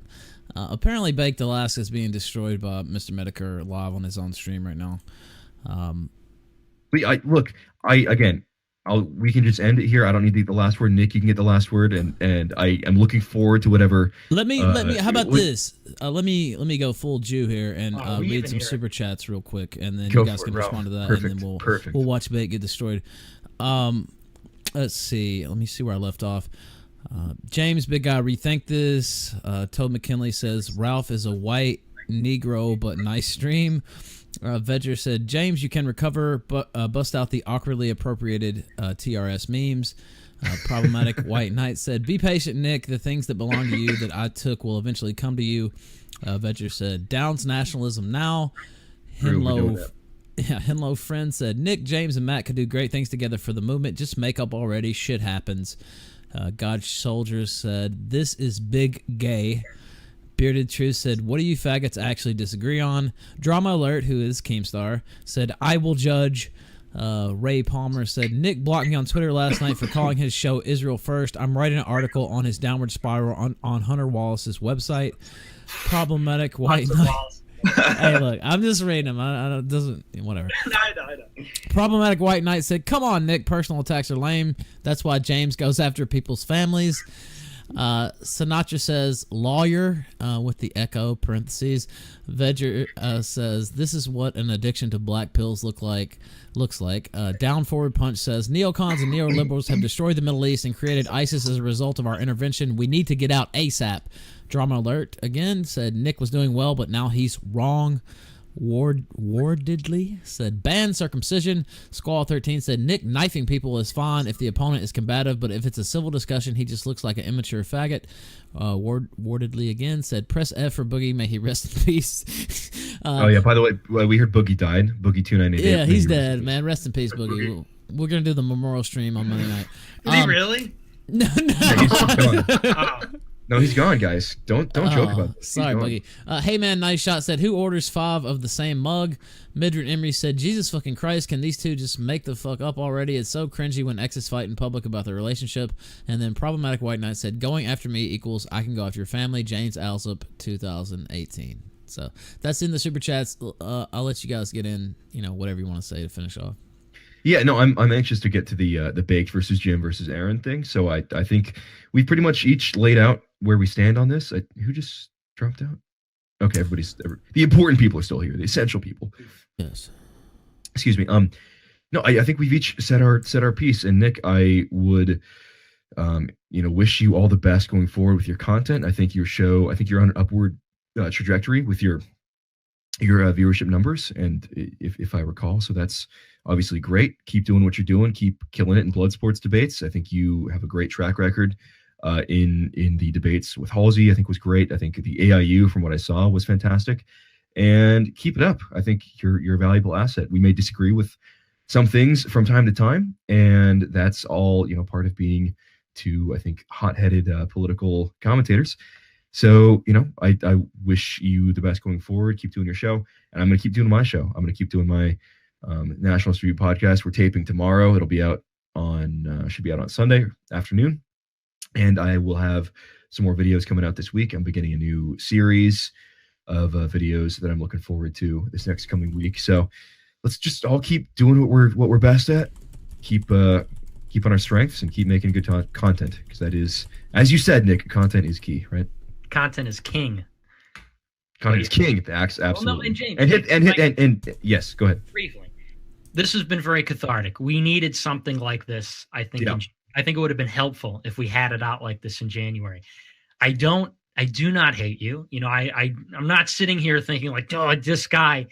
S1: Apparently, Baked Alaska is being destroyed by Mr. Medicare live on his own stream right now.
S2: We can just end it here. I don't need the last word. Nick, you can get the last word, and I am looking forward to whatever.
S1: Let me. How about this? Let me go full Jew here and read some super chats real quick, and then you guys can respond to that,
S2: Perfect.
S1: and then
S2: Perfect.
S1: we'll watch Bait get destroyed. Let's see. Let me see where I left off. James, big guy, rethink this. Toad McKinley says Ralph is a white Negro but nice stream. Vedger said, James, you can recover, but bust out the awkwardly appropriated TRS memes. Problematic White Knight said, be patient, Nick. The things that belong to you that I took will eventually come to you. Vedger said, Downs nationalism now. Henlo Friend said, Nick, James, and Matt could do great things together for the movement. Just make up already. Shit happens. God Soldiers said, this is big gay. Bearded Truth said, what do you faggots actually disagree on? Drama Alert, who is Keemstar, said, I will judge. Ray Palmer said, Nick blocked me on Twitter last night for calling his show Israel First. I'm writing an article on his downward spiral on Hunter Wallace's website. Problematic White Knight. Hey, look, I'm just reading them. I doesn't, whatever.
S7: I know.
S1: Problematic White Knight said, come on, Nick, personal attacks are lame. That's why James goes after people's families. Sinatra says lawyer with the echo parentheses. Vedger says this is what an addiction to black pills looks like. Down Forward Punch says neocons and neoliberals have destroyed the Middle East and created ISIS as a result of our intervention. We need to get out ASAP. Drama Alert again said Nick was doing well, but now he's wrong. Wardedly said ban circumcision. Squall 13 said Nick knifing people is fine if the opponent is combative, but if it's a civil discussion, he just looks like an immature faggot. Wardedly again said press F for Boogie, may he rest in peace.
S2: By the way, we heard Boogie died. Boogie 298.
S1: Yeah, he's dead, man. Rest in peace, Boogie. We're gonna do the memorial stream on Monday night.
S7: Is he really?
S1: No.
S2: No, he's gone, guys. Don't joke about it.
S1: Sorry, Buggy. Hey man, nice shot said, who orders 5 of the same mug? Midran Emery said, Jesus fucking Christ, can these two just make the fuck up already? It's so cringy when exes fight in public about their relationship. And then Problematic White Knight said, going after me equals I can go after your family. James Allsup 2018. So that's in the super chats. I'll let you guys get in, whatever you want to say to finish off.
S2: Yeah, no, I'm anxious to get to the Baked versus Jim versus Aaron thing. So I think we pretty much each laid out where we stand on this. Who just dropped out? Okay, the important people are still here, the essential people.
S1: Yes.
S2: Excuse me. No, I think we've each said our piece. And Nick, I would, wish you all the best going forward with your content. I think you're on an upward trajectory with your viewership numbers, and if I recall, so that's obviously great. Keep doing what you're doing. Keep killing it in blood sports debates. I think you have a great track record in the debates with Halsey. I think was great. I think the AIU, from what I saw, was fantastic, and keep it up. I think you're a valuable asset. We may disagree with some things from time to time, and that's all part of being two, I think, hot-headed political commentators. So, I wish you the best going forward. Keep doing your show, and I'm going to keep doing my show. I'm going to keep doing my National Street podcast. We're taping tomorrow. It'll be out should be out on Sunday afternoon, and I will have some more videos coming out this week. I'm beginning a new series of videos that I'm looking forward to this next coming week. So let's just all keep doing what we're best at. Keep on our strengths and keep making good content, because that is, as you said, Nick, content is key, right?
S6: Content is king.
S2: Content is king. Absolutely.
S6: Well, no, and James,
S2: and yes, go ahead.
S6: Briefly, this has been very cathartic. We needed something like this. I think.
S2: Yeah.
S6: I think it would have been helpful if we had it out like this in January. I do not hate you. I'm not sitting here thinking like, oh, this guy.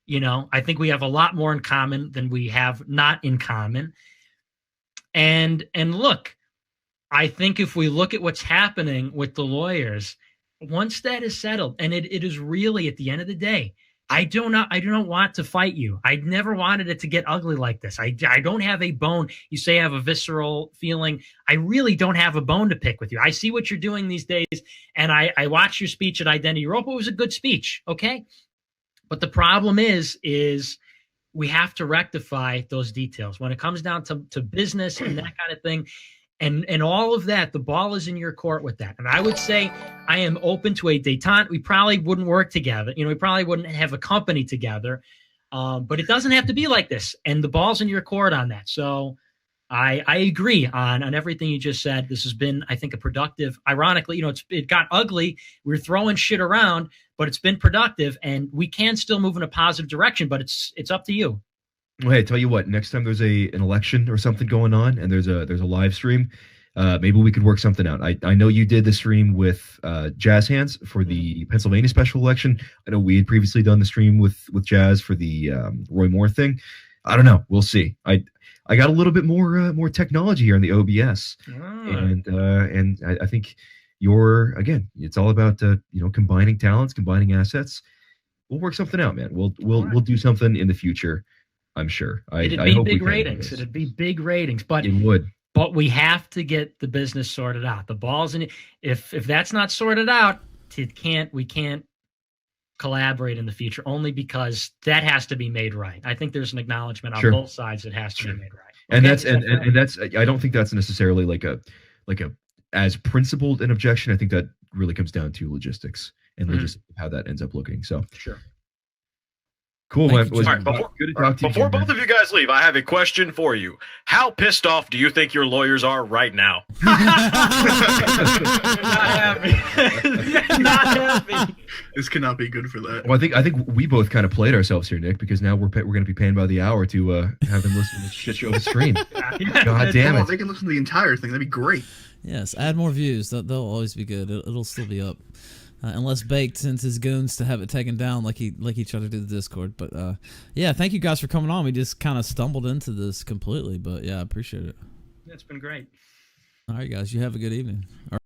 S6: I think we have a lot more in common than we have not in common. And look, I think if we look at what's happening with the lawyers, once that is settled, and it is really, at the end of the day, I do not want to fight you. I never wanted it to get ugly like this. I don't have a bone. You say I have a visceral feeling. I really don't have a bone to pick with you. I see what you're doing these days, and I watched your speech at Identity Europa. It was a good speech, okay? But the problem is we have to rectify those details. When it comes down to business and that kind of thing, and all of that, the ball is in your court with that. And I would say I am open to a detente. We probably wouldn't work together. We probably wouldn't have a company together. But it doesn't have to be like this. And the ball's in your court on that. So I agree on everything you just said. This has been, I think, a productive, ironically, it got ugly. We're throwing shit around, but it's been productive, and we can still move in a positive direction, but it's up to you.
S2: Well, hey, tell you what, next time there's an election or something going on and there's a live stream, maybe we could work something out. I know you did the stream with Jazz Hands for the Pennsylvania special election. I know we had previously done the stream with Jazz for the Roy Moore thing. I don't know. We'll see. I got a little bit more technology here in the OBS, and I think it's all about combining talents, combining assets. We'll work something out, man. We'll do something in the future. I'm sure.
S6: It'd be big ratings. It'd be big ratings, but
S2: it would.
S6: But we have to get the business sorted out. The ball's in it. If that's not sorted out, we can't collaborate in the future. Only because that has to be made right. I think there's an acknowledgement on both sides. It has to be made right. Okay?
S2: And that's I don't think that's necessarily like a as principled an objection. I think that really comes down to logistics and how that ends up looking. So
S6: sure.
S2: Cool, man.
S5: Good to talk to you. Before both of you guys leave, I have a question for you. How pissed off do you think your lawyers are right now?
S6: Not happy. Not happy.
S4: This cannot be good for that.
S2: Well, I think we both kind of played ourselves here, Nick, because now we're going to be paying by the hour to have them listen to this shit show on the stream. God damn it!
S4: They can listen to the entire thing. That'd be great.
S1: Yes, add more views. They'll always be good. It'll still be up. Unless Baked sends his goons to have it taken down like he tried to do the Discord. But yeah, thank you guys for coming on. We just kind of stumbled into this completely, but yeah, I appreciate it.
S6: It's been great.
S1: All right, guys, you have a good evening.